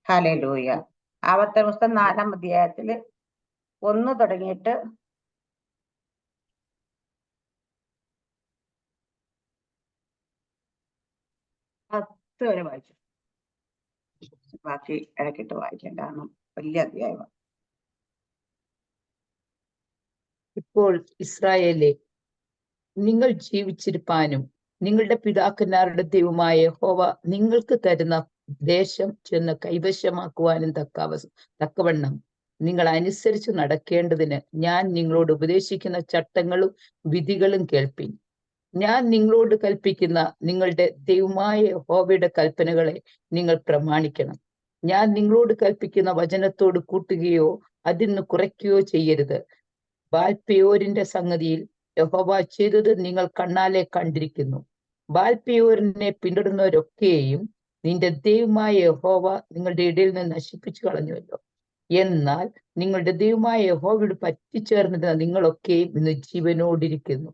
Hallelujah. ആവർത്തന പുസ്തകം 4-ാം അധ്യായത്തില് 1 തുടങ്ങിയിട്ട് 10 വരെ വായിച്ചു. ബാക്കി ഇടയ്ക്കിട്ട് വായിക്കാം, കാരണം വലിയ അധ്യായമാണ്. ഇപ്പോൾ ഇസ്രായേലേ, നിങ്ങൾ ജീവിച്ചിരിപ്പാനും നിങ്ങളുടെ പിതാക്കന്മാരുടെ ദൈവമായ യഹോവ നിങ്ങൾക്ക് തരുന്ന ദേശം ചെന്ന് കൈവശമാക്കുവാനും തക്കവണ്ണം നിങ്ങൾ അനുസരിച്ച് നടക്കേണ്ടതിന് ഞാൻ നിങ്ങളോട് ഉപദേശിക്കുന്ന ചട്ടങ്ങളും വിധികളും കേൾപ്പിൻ. ഞാൻ നിങ്ങളോട് കൽപ്പിക്കുന്ന നിങ്ങളുടെ ദൈവമായ യഹോവയുടെ കൽപ്പനകളെ നിങ്ങൾ പ്രമാണിക്കണം. ഞാൻ നിങ്ങളോട് കൽപ്പിക്കുന്ന വചനത്തോട് കൂട്ടുകയോ അതിന് കുറയ്ക്കുകയോ ചെയ്യരുത്. ബാൽപെയോരിന്റെ സംഗതിയിൽ യഹോവ ചെയ്തത് നിങ്ങൾ കണ്ണാലെ കണ്ടിരിക്കുന്നു. ബാൽപെയോരിനെ പിന്തുടരുന്നവരൊക്കെയും നിന്റെ ദൈവമായ യഹോവ നിങ്ങളുടെ ഇടയിൽ നിന്ന് നശിപ്പിച്ചു കളഞ്ഞുവല്ലോ. എന്നാൽ നിങ്ങളുടെ ദൈവമായ യഹോവയോട് പറ്റിച്ചേർന്നിരുന്ന നിങ്ങളൊക്കെയും ഇന്ന് ജീവനോടിരിക്കുന്നു.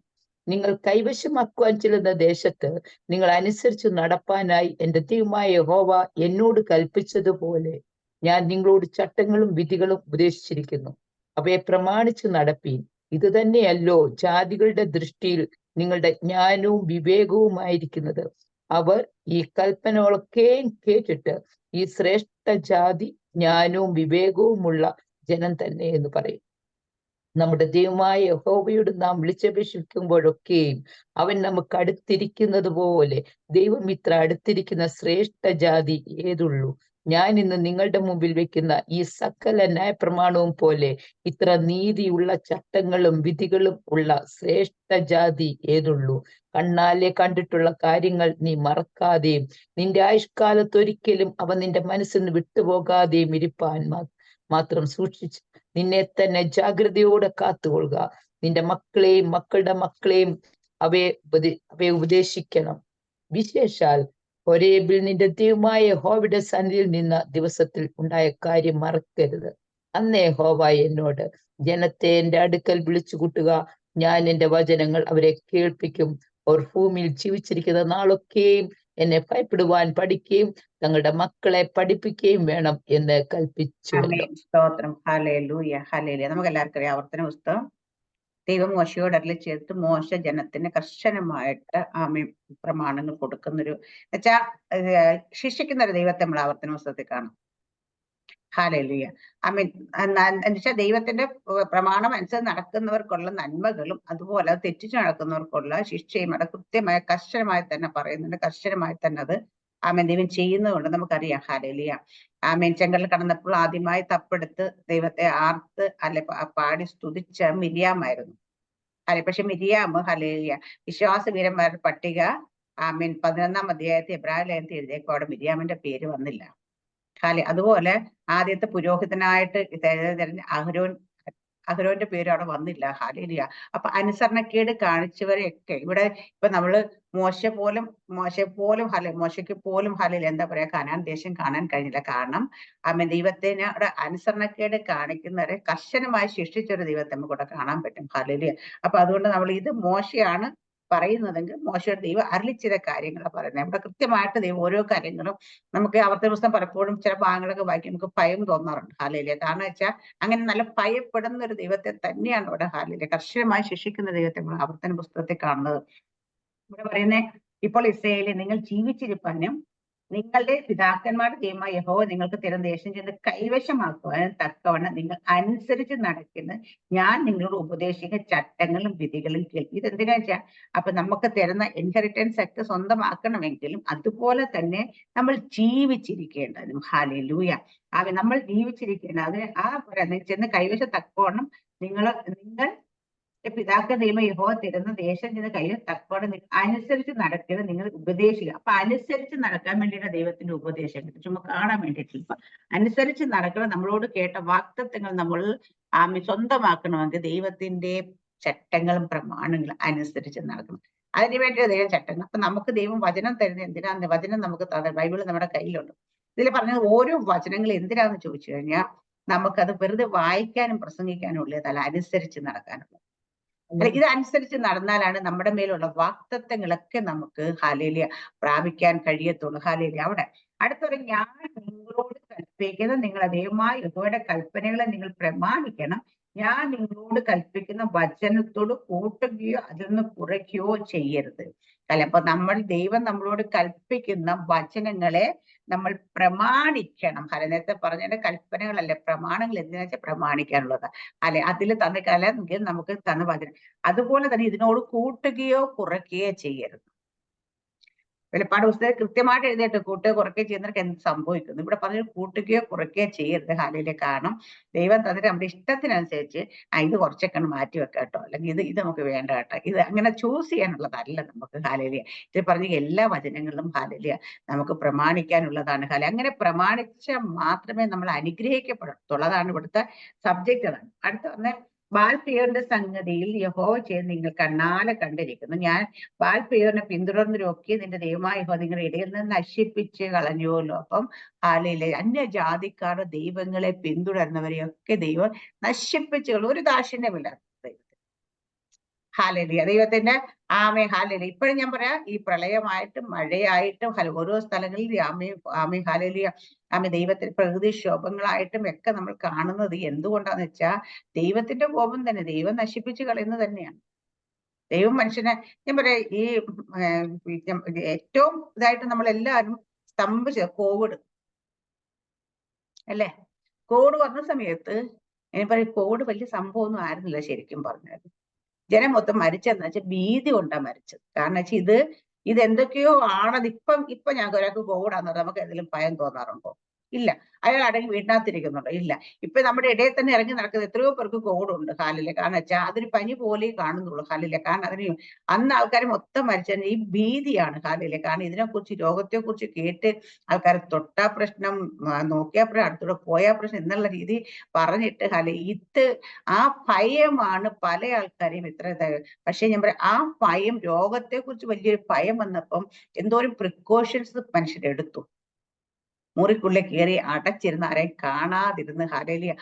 നിങ്ങൾ കൈവശമാക്കുവാൻ ചെല്ലുന്ന ദേശത്ത് നിങ്ങൾ അനുസരിച്ച് നടപ്പാനായി എന്റെ ദൈവമായ യഹോവ എന്നോട് കൽപ്പിച്ചതുപോലെ ഞാൻ നിങ്ങളോട് ചട്ടങ്ങളും വിധികളും ഉപദേശിച്ചിരിക്കുന്നു. അവയെ പ്രമാണിച്ച് നടപ്പീൻ. ഇത് തന്നെയല്ലോ ജാതികളുടെ ദൃഷ്ടിയിൽ നിങ്ങളുടെ ജ്ഞാനവും വിവേകവുമായിരിക്കുന്നത്. അവർ ഈ കൽപ്പനകളൊക്കെയും കേട്ടിട്ട് ഈ ശ്രേഷ്ഠ ജാതി ജ്ഞാനവും വിവേകവുമുള്ള ജനം തന്നെ എന്ന് പറയും. നമ്മുടെ ദൈവമായ യഹോവയോട് നാം വിളിച്ചപേക്ഷിക്കുമ്പോഴൊക്കെയും അവൻ നമുക്ക് അടുത്തിരിക്കുന്നത് പോലെ ദൈവം ഇത്ര അടുത്തിരിക്കുന്ന ശ്രേഷ്ഠ ജാതി ഏതുള്ളൂ? ഞാൻ ഇന്ന് നിങ്ങളുടെ മുമ്പിൽ വെക്കുന്ന ഈ സകല ന്യായപ്രമാണവും പോലെ ഇത്ര നീതിയുള്ള ചട്ടങ്ങളും വിധികളും ഉള്ള ശ്രേഷ്ഠ ജാതി ഏതുള്ളൂ? കണ്ണാലെ കണ്ടിട്ടുള്ള കാര്യങ്ങൾ നീ മറക്കാതെയും നിന്റെ ആയുഷ്കാലത്തൊരിക്കലും അവ നിന്റെ മനസ്സിൽ നിന്ന് വിട്ടുപോകാതെയും ഇരിപ്പാൻ മാത്രം സൂക്ഷിച്ച് നിന്നെ തന്നെ ജാഗ്രതയോടെ കാത്തുകൊള്ളുക. നിന്റെ മക്കളെയും മക്കളുടെ മക്കളെയും അവയെ ഉപദേശിക്കണം. വിശേഷാൽ ഹോരേബിൽ നിന്റെ ദൈവമായ യഹോവയുടെ സന്നിധിയിൽ നിന്ന ദിവസത്തിൽ ഉണ്ടായ കാര്യം മറക്കരുത്. അന്ന് യഹോവ എന്നോട്, ജനത്തെ എന്റെ അടുക്കൽ വിളിച്ചു കൂട്ടുക, ഞാൻ എന്റെ വചനങ്ങൾ അവരെ കേൾപ്പിക്കും. അവർ ഭൂമിയിൽ ജീവിച്ചിരിക്കുന്ന നാളൊക്കെയും എന്നെ ഭയപ്പെടുവാൻ പഠിക്കുകയും തങ്ങളുടെ മക്കളെ പഠിപ്പിക്കുകയും വേണം എന്ന് കൽപ്പിച്ചു. സ്തോത്രം. Hallelujah, hallelujah. നമുക്ക് എല്ലാവർക്കും അറിയാം ആവർത്തന പുസ്തകം ദൈവം മോശയോട് അരുളി ചെയ്തിട്ട് മോശ ജനത്തിന് കർശനമായിട്ട് പ്രമാണങ്ങൾ കൊടുക്കുന്നൊരു എന്നുവെച്ചാ ശിക്ഷിക്കുന്ന ഒരു ദൈവത്തെ നമ്മൾ ആവർത്തന പുസ്തകത്തിൽ കാണും. ഹല്ലേലൂയ. എന്നുവെച്ചാൽ ദൈവത്തിന്റെ പ്രമാണം അനുസരിച്ച് നടക്കുന്നവർക്കുള്ള നന്മകളും അതുപോലെ തെറ്റിച്ചു നടക്കുന്നവർക്കുള്ള ശിക്ഷയും അത് കൃത്യമായ കർശനമായി തന്നെ പറയുന്നുണ്ട്. കർശനമായി തന്നെ അത് ദൈവം ചെയ്യുന്നതുകൊണ്ട് നമുക്കറിയാം. ഹല്ലേലൂയ. ചെങ്കടൽ കടന്നപ്പോൾ ആദ്യമായി തപ്പെടുത്ത് ദൈവത്തെ ആർത്ത് പാടി സ്തുതിച്ച മിരിയാമായിരുന്നു. പക്ഷെ മിരിയാം ഹല്ലേലൂയ വിശ്വാസവീരന്മാരുടെ പട്ടിക 11-ാം അധ്യായത്തിൽ എബ്രായ ലേഖനത്തിൽ എഴുതിയേക്കും, അവിടെ മിരിയാമിന്റെ പേര് വന്നില്ല. അതുപോലെ ആദ്യത്തെ പുരോഹിതനായിട്ട് തെരഞ്ഞ അഹരോന്റെ പേര് അവിടെ വന്നില്ല. ഹല്ലേലൂയ. അപ്പൊ അനുസരണക്കേട് കാണിച്ചവരെയൊക്കെ ഇവിടെ ഇപ്പൊ നമ്മള് മോശയ്ക്ക് പോലും ഹല്ലേലൂയ എന്താ പറയാ, കനാൻ ദേശം കാണാൻ കഴിഞ്ഞില്ല. കാരണം ദൈവത്തിന് അനുസരണക്കേട് കാണിക്കുന്നവരെ കർശനമായി ശിക്ഷിച്ചൊരു ദൈവത്തെ നമുക്കിവിടെ കാണാൻ പറ്റും. ഹല്ലേലൂയ. അപ്പൊ അതുകൊണ്ട് നമ്മൾ ഇത് മോശയാണ് പറയുന്നതെങ്കിൽ മോശയുടെ ദൈവം അരുളിച്ചിത കാര്യങ്ങളാണ് പറയുന്നത്. ഇവിടെ കൃത്യമായിട്ട് ദൈവം ഓരോ കാര്യങ്ങളും നമുക്ക് ആവർത്തന പുസ്തകം പലപ്പോഴും ചില ഭാഗങ്ങളൊക്കെ വായിക്കും നമുക്ക് ഭയം തോന്നാറുണ്ട്. ഹല്ലേലൂയ. കാരണം വെച്ചാൽ അങ്ങനെ നല്ല ഭയപ്പെടുന്ന ഒരു ദൈവത്തെ തന്നെയാണ് ഇവിടെ ഹല്ലേലൂയ കർശനമായി ശിക്ഷിക്കുന്ന ദൈവത്തെ നമ്മൾ ആവർത്തന പുസ്തകത്തിൽ കാണുന്നത്. ഇവിടെ പറയുന്നത്, ഇപ്പോൾ ഇസ്രായേലിൽ നിങ്ങൾ ജീവിച്ചിരിപ്പാനും നിങ്ങളുടെ പിതാക്കന്മാരുടെ ദൈവമായ യഹോവ നിങ്ങൾക്ക് തരുന്ന ദേശം ചെന്ന് കൈവശമാക്കുവാനും തക്കവണ്ണം നിങ്ങൾ അനുസരിച്ച് നടക്കുന്ന ഞാൻ നിങ്ങളോട് ഉപദേശിക്കുന്ന ചട്ടങ്ങളും വിധികളും കേൾക്കും. ഇതെന്തിനാ വെച്ചാൽ അപ്പൊ നമുക്ക് തരുന്ന ഇൻഹെറിറ്റൻസ് ഒക്കെ സ്വന്തമാക്കണമെങ്കിലും അതുപോലെ തന്നെ നമ്മൾ ജീവിച്ചിരിക്കേണ്ടതും. ഹല്ലേലൂയ. നമ്മൾ ജീവിച്ചിരിക്കേണ്ട അതിന് ചെന്ന് കൈവശം തക്കവണ്ണം നിങ്ങൾ പിതാക്കൾ ദൈവം യഹോവ തരുന്ന ദേശം ചെന്ന് കയ്യിൽ തക്കവണ്ണം അനുസരിച്ച് നടക്കുന്നത് നിങ്ങൾ ഉപദേശിക്കുക. അപ്പൊ അനുസരിച്ച് നടക്കാൻ വേണ്ടിയിട്ട് ദൈവത്തിന്റെ ഉപദേശം കിട്ടും, ചുമ്മാ കാണാൻ വേണ്ടിയിട്ടില്ല. ഇപ്പൊ അനുസരിച്ച് നടക്കണം. നമ്മളോട് കേട്ട വാക്തത്വങ്ങൾ നമ്മൾ സ്വന്തമാക്കണമെങ്കിൽ ദൈവത്തിന്റെ ചട്ടങ്ങളും പ്രമാണങ്ങളും അനുസരിച്ച് നടക്കണം. അതിനുവേണ്ടി ദൈവം ചട്ടങ്ങൾ. അപ്പൊ നമുക്ക് ദൈവം വചനം തരുന്നത് എന്തിനാന്ന്? വചനം നമുക്ക് ബൈബിള് നമ്മുടെ കയ്യിലുണ്ട്. ഇതിൽ പറഞ്ഞത് ഓരോ വചനങ്ങൾ എന്തിനാന്ന് ചോദിച്ചു കഴിഞ്ഞാൽ നമുക്കത് വെറുതെ വായിക്കാനും പ്രസംഗിക്കാനും ഉള്ളതല്ല, അനുസരിച്ച് നടക്കാനുള്ള. ഇതനുസരിച്ച് നടന്നാലാണ് നമ്മുടെ മേലുള്ള വാക്തത്വങ്ങളൊക്കെ നമുക്ക് ഹല്ലേലൂയ പ്രാപിക്കാൻ കഴിയത്തുള്ളൂ. ഹല്ലേലൂയ. അവിടെ അടുത്തൊരു ഞാൻ നിങ്ങളോട് കൽപ്പിക്കുന്ന നിങ്ങളെ ദൈവമായ യഹോവയുടെ കൽപ്പനകളെ നിങ്ങൾ പ്രമാണിക്കണം. ഞാൻ നിങ്ങളോട് കൽപ്പിക്കുന്ന വചനത്തോട് കൂട്ടുകയോ അതിൽ നിന്ന് കുറയ്ക്കുകയോ ചെയ്യരുത്. അല്ല, അപ്പൊ ദൈവം നമ്മളോട് കൽപ്പിക്കുന്ന വചനങ്ങളെ നമ്മൾ പ്രമാണിക്കണം. അല്ലെ, നേരത്തെ പറഞ്ഞ കൽപ്പനകളല്ലേ പ്രമാണങ്ങൾ, എന്തിനാ വെച്ചാൽ പ്രമാണിക്കാനുള്ളത്. അല്ലെ, അതിൽ തന്ന കല നമുക്ക് തന്ന വചനം അതുപോലെ തന്നെ ഇതിനോട് കൂട്ടുകയോ കുറയ്ക്കുകയോ ചെയ്യരുത്. വെളിപ്പാട് പുസ്തകം കൃത്യമായിട്ട് എഴുതിയിട്ട് കൂട്ടുകയോ കുറയ്ക്കുകയോ ചെയ്യുന്നവർക്ക് എന്ത് സംഭവിക്കുന്നു. ഇവിടെ പറഞ്ഞു കൂട്ടുകയോ കുറയ്ക്കുകയോ ചെയ്യരുത്. ഹാലയിലെ കാരണം ദൈവം തന്നിട്ട് നമ്മുടെ ഇഷ്ടത്തിനനുസരിച്ച് ഇത് കുറച്ചൊക്കെ മാറ്റി വെക്കാം കേട്ടോ, അല്ലെങ്കിൽ ഇത് നമുക്ക് വേണ്ട കേട്ടോ, ഇത് അങ്ങനെ ചൂസ് ചെയ്യാനുള്ളതല്ല നമുക്ക്. ഹാലയിലിയ ഇത് പറഞ്ഞ എല്ലാ വചനങ്ങളിലും ഹാലയിലിയ നമുക്ക് പ്രമാണിക്കാനുള്ളതാണ്. അങ്ങനെ പ്രമാണിച്ചാൽ മാത്രമേ നമ്മൾ അനുഗ്രഹിക്കപ്പെടത്തുള്ളതാണ് ഇവിടുത്തെ സബ്ജക്റ്റ്. അതാണ് അടുത്ത പറഞ്ഞ ബാൽപെയോറിന്റെ സംഗതിയിൽ യഹോവ ചെയ്ത് നിങ്ങൾ കണ്ണാലെ കണ്ടിരിക്കുന്നു. ഞാൻ ബാൽപെയോറിനെ പിന്തുടർന്ന് നോക്കി നിന്റെ ദൈവമായ യഹോവ നിങ്ങളുടെ ഇടയിൽ നിന്ന് നശിപ്പിച്ച് കളഞ്ഞുവല്ലോ. അപ്പം ഹാലയിലെ അന്യജാതിക്കാരുടെ ദൈവങ്ങളെ പിന്തുടരുന്നവരെയൊക്കെ ദൈവം നശിപ്പിച്ചു കളയും. ഒരു ദാക്ഷിണ്യമില്ല ഹാലലിയ ദൈവത്തിന്റെ ഹാലലിയ. ഇപ്പോഴും ഞാൻ പറയാം, ഈ പ്രളയമായിട്ടും മഴയായിട്ടും ഓരോ സ്ഥലങ്ങളിൽ ഹാലലിയ ദൈവത്തിന് പ്രകൃതിക്ഷോഭങ്ങളായിട്ടും ഒക്കെ നമ്മൾ കാണുന്നത് എന്തുകൊണ്ടാന്ന് വെച്ചാൽ ദൈവത്തിന്റെ കോപം തന്നെ, ദൈവം നശിപ്പിച്ചു കളയുന്നത് തന്നെയാണ്. ദൈവം മനുഷ്യനെ ഞാൻ പറയാം, ഈ ഏറ്റവും ഇതായിട്ട് നമ്മളെല്ലാവരും സ്തംഭിച്ച കോവിഡ് അല്ലേ. കോവിഡ് വന്ന സമയത്ത് ഞാൻ പറയും കോവിഡ് വലിയ സംഭവമൊന്നും ആയിരുന്നില്ല ശരിക്കും പറഞ്ഞത്. ജനം മൊത്തം മരിച്ചെന്ന് വെച്ചാൽ ഭീതി കൊണ്ടാ മരിച്ചത്. കാരണം വെച്ചാൽ ഇത് എന്തൊക്കെയോ ആണത്. ഇപ്പൊ ഞങ്ങൾക്ക് ഒരാൾക്ക് കോവിഡാന്ന് പറഞ്ഞാൽ നമുക്ക് എന്തെങ്കിലും ഭയം തോന്നാറുണ്ടോ? ഇല്ല. അയാൾ അടങ്ങി വീട്ടിനകത്തിരിക്കുന്നുണ്ടോ? ഇല്ല. ഇപ്പൊ നമ്മുടെ ഇടയിൽ തന്നെ ഇറങ്ങി നടക്കുന്നത് എത്രയോ പേർക്ക് കോവിഡുണ്ട് ഹാലിലെ. കാരണം വെച്ചാൽ അതൊരു പനി പോലെ കാണുന്നുള്ളൂ ഹാലിലെ. കാരണം അതിന് അന്ന് ആൾക്കാർ മൊത്തം മരിച്ചതിന് ഈ ഭീതിയാണ് ഹാലിലെ. കാരണം ഇതിനെക്കുറിച്ച് രോഗത്തെ കുറിച്ച് കേട്ട് ആൾക്കാർ തൊട്ടാ പ്രശ്നം, നോക്കിയാ പ്രശ്നം, അടുത്തൂടെ പോയാ പ്രശ്നം എന്നുള്ള രീതി പറഞ്ഞിട്ട് ആ ഭയമാണ് പല ആൾക്കാരെയും ഇത്ര. പക്ഷെ ഞാൻ പറയാം, ആ ഭയം, രോഗത്തെ കുറിച്ച് വലിയൊരു ഭയം വന്നപ്പം എന്തോരം പ്രിക്കോഷൻസ് മനുഷ്യരെടുത്തു. മുറിക്കുള്ളിൽ കയറി അടച്ചിരുന്ന് ആരെയും കാണാതിരുന്ന് ഹാലയിലിയ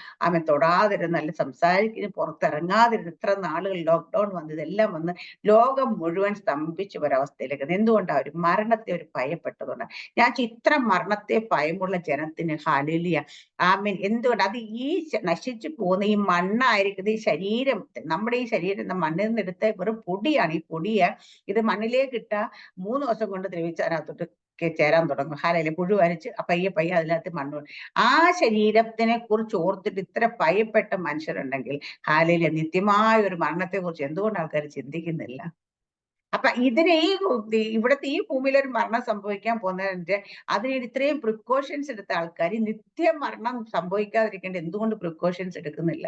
തൊടാതിരുന്ന്, അല്ല സംസാരിക്കുന്ന പുറത്തിറങ്ങാതിരുന്ന് ഇത്ര നാളുകൾ ലോക്ക്ഡൌൺ വന്ന് ഇതെല്ലാം വന്ന് ലോകം മുഴുവൻ സ്തംഭിച്ച ഒരവസ്ഥയിലേക്ക്. എന്തുകൊണ്ടാണ് ഒരു മരണത്തെ ഒരു ഭയപ്പെട്ടതുകൊണ്ട്. ഞാൻ ഇത്ര മരണത്തെ ഭയമുള്ള ജനത്തിന് ഹാലയിലിയ എന്തുകൊണ്ട് അത് ഈ നശിച്ചു പോകുന്ന ഈ മണ്ണായിരിക്കുന്നത്, ഈ ശരീരം, നമ്മുടെ ഈ ശരീരം മണ്ണിൽ നിന്ന് എടുത്ത വെറും പൊടിയാണ്. ഈ പൊടിയെ ഇത് മണ്ണിലേക്ക് ഇട്ട 3 ദിവസം കൊണ്ട് ദ്രവിച്ച് അതിനകത്തോട്ട് ചേരാൻ തുടങ്ങും. ഹാലയിലെ പുഴു അരിച്ച് പയ്യെ അതിനകത്ത് മണ്ണ്. ആ ശരീരത്തിനെ കുറിച്ച് ഓർത്തിട്ട് ഇത്ര ഭയപ്പെട്ട മനുഷ്യരുണ്ടെങ്കിൽ ഹാലയിലെ നിത്യമായ ഒരു മരണത്തെ കുറിച്ച് എന്തുകൊണ്ട് ആൾക്കാർ ചിന്തിക്കുന്നില്ല? അപ്പൊ ഇതിനെ ഇവിടുത്തെ ഈ ഭൂമിയിൽ ഒരു മരണം സംഭവിക്കാൻ പോകുന്നതിന്റെ അതിന് ഇത്രയും പ്രിക്കോഷൻസ് എടുത്ത ആൾക്കാർ നിത്യമരണം സംഭവിക്കാതിരിക്കേണ്ട എന്തുകൊണ്ട് പ്രിക്കോഷൻസ് എടുക്കുന്നില്ല?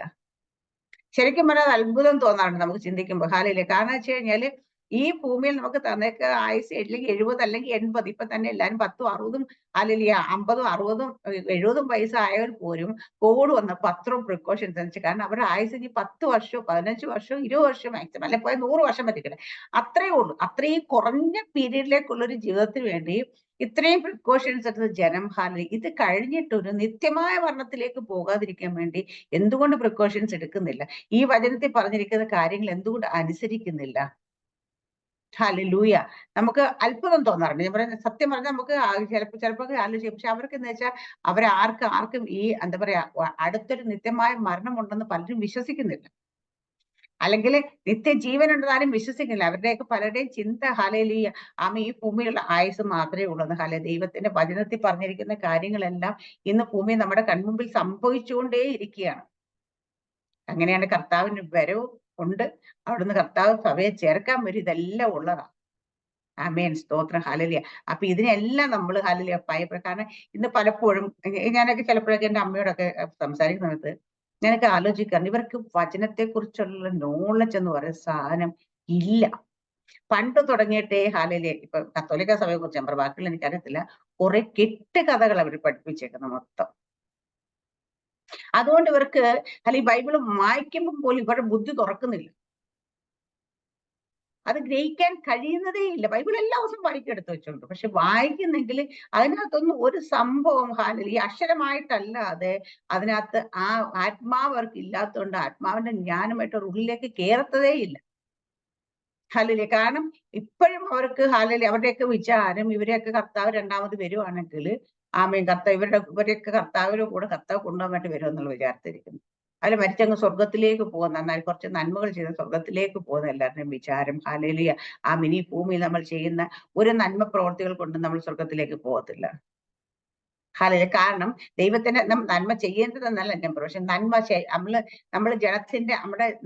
ശരിക്കും പറഞ്ഞാൽ അത്ഭുതം തോന്നാറുണ്ട് നമുക്ക് ചിന്തിക്കുമ്പോൾ ഹാലയിലെ. കാരണം വെച്ച് കഴിഞ്ഞാല് ഈ ഭൂമിയിൽ നമുക്ക് തന്നേക്ക് ആയുസ് അല്ലെങ്കിൽ 70 അല്ലെങ്കിൽ 80, ഇപ്പൊ തന്നെ എല്ലാവരും 10ഉം 60ഉം അല്ലെങ്കിൽ 50ഉം 60ഉം 70ഉം വയസ്സായവർ പോലും കോവിഡ് വന്നപ്പോൾ അത്രയും പ്രിക്കോഷൻസ് വെച്ച്. കാരണം അവരുടെ ആയുസ് ഇനി 10 വർഷമോ 15 വർഷമോ 20 വർഷം മാക്സിമം, അല്ലെ പോയ 100 വർഷം പറ്റിക്കട്ടെ, അത്രയേ ഉള്ളൂ. അത്രയും കുറഞ്ഞ പീരീഡിലേക്കുള്ള ഒരു ജീവിതത്തിന് വേണ്ടി ഇത്രയും പ്രിക്കോഷൻസ് എടുത്ത് ജനം ഹാലി ഇത് കഴിഞ്ഞിട്ടൊരു നിത്യമായ മരണത്തിലേക്ക് പോകാതിരിക്കാൻ വേണ്ടി എന്തുകൊണ്ട് പ്രിക്കോഷൻസ് എടുക്കുന്നില്ല? ഈ വചനത്തിൽ പറഞ്ഞിരിക്കുന്ന കാര്യങ്ങൾ എന്തുകൊണ്ട് അനുസരിക്കുന്നില്ല? ഹല്ലേലൂയ. നമുക്ക് അത്ഭുതം തോന്നാറുണ്ട്. ഞാൻ പറയുന്നത് സത്യം പറഞ്ഞാൽ നമുക്ക് ചിലപ്പോൾ ആലോചിക്കും. പക്ഷെ അവർക്ക് എന്ന് വെച്ചാൽ ആർക്കും ഈ എന്താ പറയാ അടുത്തൊരു നിത്യമായ മരണമുണ്ടെന്ന് പലരും വിശ്വസിക്കുന്നില്ല. അല്ലെങ്കിൽ നിത്യജീവൻ ഉണ്ടെന്നാലും വിശ്വസിക്കുന്നില്ല. അവരുടെയൊക്കെ പലരുടെയും ചിന്ത ഹല്ലേലൂയ ഈ ഭൂമിയിലുള്ള ആയുസ് മാത്രമേ ഉള്ളൂ. ദൈവത്തിന്റെ വചനത്തിൽ പറഞ്ഞിരിക്കുന്ന കാര്യങ്ങളെല്ലാം ഇന്ന് ഭൂമി നമ്മുടെ കൺമുമ്പിൽ സംഭവിച്ചുകൊണ്ടേ ഇരിക്കുകയാണ്. അങ്ങനെയാണ് കർത്താവിന്റെ വരവും ഉണ്ട്. അവിടുന്ന് കർത്താവ് സഭയെ ചേർക്കാൻ വരും. ഇതെല്ലാം ഉള്ളതാ. ആമേൻ, സ്തോത്രം, ഹല്ലേലൂയ. അപ്പൊ ഇതിനെല്ലാം നമ്മൾ ഹല്ലേലൂയ ഭയപ്പെടും. കാരണം ഇന്ന് പലപ്പോഴും ഞാനൊക്കെ ചിലപ്പോഴൊക്കെ എന്റെ അമ്മയോടൊക്കെ സംസാരിക്കുന്ന സമയത്ത് ഞാനൊക്കെ ആലോചിക്കാറുണ്ട്, ഇവർക്ക് വചനത്തെ കുറിച്ചുള്ള നോളജ് എന്ന് പറയുന്ന സാധനം ഇല്ല. പണ്ട് തുടങ്ങിയിട്ടേ ഹല്ലേലൂയ. ഇപ്പൊ കത്തോലിക്ക സഭയെ കുറിച്ച് ഞാൻ ബാക്കിയുള്ള എനിക്കറിയത്തില്ല, കുറെ കെട്ടുകഥകൾ അവർ പഠിപ്പിച്ചേക്കുന്ന മൊത്തം. അതുകൊണ്ട് ഇവർക്ക് അല്ലെങ്കിൽ ബൈബിള് വായിക്കുമ്പോൾ പോലും ഇവരുടെ ബുദ്ധി തുറക്കുന്നില്ല. അത് ഗ്രഹിക്കാൻ കഴിയുന്നതേ ഇല്ല. ബൈബിൾ എല്ലാ ദിവസവും വായിക്കെടുത്ത് വെച്ചോണ്ട്, പക്ഷെ വായിക്കുന്നെങ്കിൽ അതിനകത്തൊന്നും ഒരു സംഭവം ഈ അക്ഷരമായിട്ടല്ലാതെ അതിനകത്ത് ആ ആത്മാവ് അവർക്ക് ഇല്ലാത്തതുകൊണ്ട് ആത്മാവിന്റെ ജ്ഞാനമായിട്ട് ഒരു ഉള്ളിലേക്ക് കേറത്തതേ ഇല്ല. ഹല്ലേലൂയ. കാരണം ഇപ്പോഴും അവർക്ക് ഹല്ലേലൂയ അവരുടെയൊക്കെ വിചാരം ഇവരെയൊക്കെ കർത്താവ് രണ്ടാമത് വരുവാണെങ്കിൽ ആമേൻ കർത്താവ് ഇവരൊക്കെ കർത്താവിന്റെ കൂടെ കർത്താവ് കൊണ്ടുപോകാൻ വേണ്ടി വരുമെന്നുള്ള വിചാരത്തിരിക്കുന്നു. അതിൽ മരിച്ചങ്ങ് സ്വർഗത്തിലേക്ക് പോകുന്ന, എന്നാൽ കുറച്ച് നന്മകൾ ചെയ്ത് സ്വർഗത്തിലേക്ക് പോകുന്ന എല്ലാവരുടെയും വിചാരം. ഹല്ലേലൂയ. ഈ ഭൂമിയിൽ നമ്മൾ ചെയ്യുന്ന ഒരു നന്മ പ്രവർത്തികൾ കൊണ്ട് നമ്മൾ സ്വർഗത്തിലേക്ക് പോകത്തില്ല. ഹല്ലേലൂയ. കാരണം ദൈവത്തിന് നന്മ ചെയ്യേണ്ടതെന്നല്ല ഞാൻ പറയും. പക്ഷെ നന്മ നമ്മള് ജനത്തിന്റെ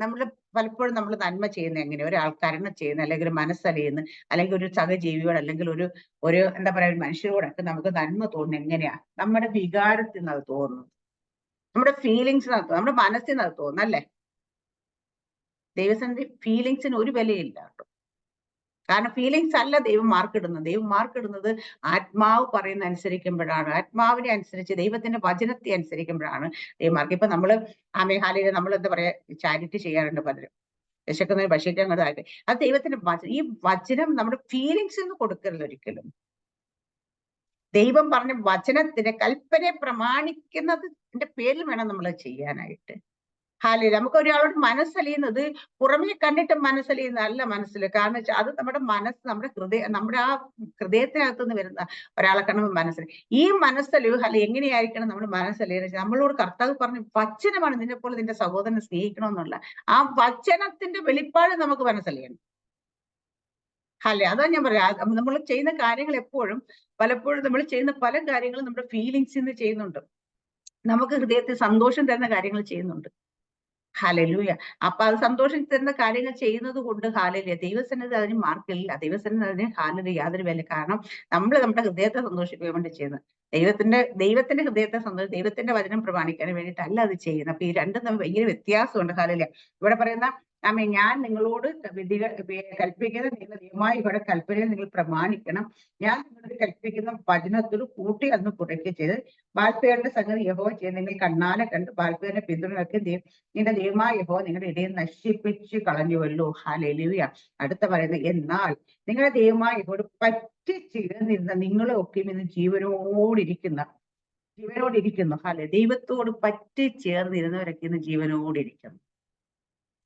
നമ്മള് പലപ്പോഴും നമ്മൾ നന്മ ചെയ്യുന്ന എങ്ങനെ, ഒരാൾക്കാരണം ചെയ്യുന്ന, അല്ലെങ്കിൽ ഒരു മനസ്സലിയുന്ന, അല്ലെങ്കിൽ ഒരു സഹജീവിയോട്, അല്ലെങ്കിൽ ഒരു എന്താ പറയാ ഒരു മനുഷ്യരോടൊക്കെ നമുക്ക് നന്മ തോന്നുന്നത് എങ്ങനെയാ? നമ്മുടെ വികാരത്തിൽ നിന്ന് അത് തോന്നുന്നു, നമ്മുടെ ഫീലിങ്സിനകത്ത്, നമ്മുടെ മനസ്സിനകത്ത് തോന്നുന്നു അല്ലേ? ദൈവസന്നിധി ഫീലിങ്സിന് ഒരു വിലയില്ല കേട്ടോ. കാരണം ഫീലിങ്സ് അല്ല ദൈവം മാർക്കിടുന്നത്. ദൈവം മാർക്കിടുന്നത് ആത്മാവ് പറയുന്ന അനുസരിക്കുമ്പോഴാണ്, ആത്മാവിനെ അനുസരിച്ച് ദൈവത്തിന്റെ വചനത്തെ അനുസരിക്കുമ്പോഴാണ് ദൈവം മാർക്ക്. ഇപ്പൊ നമ്മള് ഹാലയില് നമ്മൾ എന്താ പറയാ ചാരിറ്റി ചെയ്യാറുണ്ട് പലരും, വിശക്കുന്നതിന് ഭക്ഷിക്കാൻ അങ്ങോട്ട്. അത് ദൈവത്തിന്റെ വചനം. ഈ വചനം നമ്മുടെ ഫീലിങ്സ് എന്ന് കൊടുക്കരുത് ഒരിക്കലും. ദൈവം പറഞ്ഞ വചനത്തിന്റെ കൽപ്പനയെ പ്രമാണിക്കുന്നതിന്റെ പേരിൽ വേണം നമ്മൾ ചെയ്യാനായിട്ട്. ഹാലയില് നമുക്ക് ഒരാളോട് മനസ്സലിയുന്നത് പുറമേ കണ്ടിട്ട് മനസ്സലിയുന്നതല്ല മനസ്സിൽ. കാരണം വെച്ചാൽ അത് നമ്മുടെ മനസ്സ്, നമ്മുടെ ആ ഹൃദയത്തിനകത്ത് നിന്ന് വരുന്ന ഒരാളെ കാണുമ്പോൾ മനസ്സിൽ ഈ മനസ്സലിവ് എങ്ങനെയായിരിക്കണം നമ്മൾ മനസ്സലിയെന്ന് വെച്ചാൽ, നമ്മളോട് കർത്താവ് പറഞ്ഞ വചനമാണ് നിന്നെ പോലെ നിന്റെ സഹോദരനെ സ്നേഹിക്കണമെന്നുള്ള ആ വചനത്തിന്റെ വെളിപ്പാട് നമുക്ക് മനസ്സലിയണം. അതാ ഞാൻ പറയാം, നമ്മൾ ചെയ്യുന്ന കാര്യങ്ങൾ പലപ്പോഴും നമ്മൾ ചെയ്യുന്ന പല കാര്യങ്ങളും നമ്മുടെ ഫീലിങ്സിൽ ചെയ്യുന്നുണ്ട്. നമുക്ക് ഹൃദയത്തിൽ സന്തോഷം തരുന്ന കാര്യങ്ങൾ ചെയ്യുന്നുണ്ട്. ഹല്ലേലൂയ. അപ്പൊ അത് സന്തോഷം തരുന്ന കാര്യങ്ങൾ ചെയ്യുന്നത് കൊണ്ട് ഹല്ലേലൂയ. ദൈവസന്നിധി അതിന് മാർക്കില്ല. ദൈവസന്നിധി അതിന് ഹല്ലേലൂയ യാതൊരു വില. കാരണം നമ്മൾ നമ്മുടെ ഹൃദയത്തെ സന്തോഷിപ്പിക്കാൻ വേണ്ടി ചെയ്യുന്നത്. ദൈവത്തിന്റെ ഹൃദയത്തെ ദൈവത്തിന്റെ വചനം പ്രമാണിക്കാൻ വേണ്ടിയിട്ടല്ല അത് ചെയ്യുന്നത്. അപ്പൊ ഈ രണ്ടും തമ്മിൽ ഭയങ്കര വ്യത്യാസമുണ്ട്. ഹല്ലേലൂയ. ഇവിടെ പറയുന്ന ഞാൻ നിങ്ങളോട് കൽപ്പിക്കുന്ന നിങ്ങൾ ദൈവമായ ഇവിടെ കൽപ്പനയെ നിങ്ങൾ പ്രമാണിക്കണം. ഞാൻ നിങ്ങളോട് കൽപ്പിക്കുന്ന വചനത്തോട് കൂട്ടി അന്ന് കുറയ്ക്കുക ചെയ്ത് ബാൽപേരുടെ സംഗതി യഹോവ ചെയ്ത് നിങ്ങൾ കണ്ണാലെ കണ്ട് ബാൽപേരിനെ പിന്തുണയ്ക്കുകയും ചെയ്യും. നിങ്ങളുടെ ദൈവമായ യഹോവ നിങ്ങളുടെ ഇടയിൽ നശിപ്പിച്ച് കളഞ്ഞുവല്ലോ. ഹല്ലേലൂയ. അടുത്ത പറയുന്നത്, എന്നാൽ നിങ്ങളുടെ ദൈവമായ യഹോവയോട് പറ്റിച്ചേർന്നിരുന്ന നിങ്ങളെ ഒക്കെയും ഇന്ന് ജീവനോടിരിക്കുന്നു. ദൈവത്തോട് പറ്റിച്ചേർന്നിരുന്നവരൊക്കെ ഇന്ന് ജീവനോടിരിക്കുന്നു.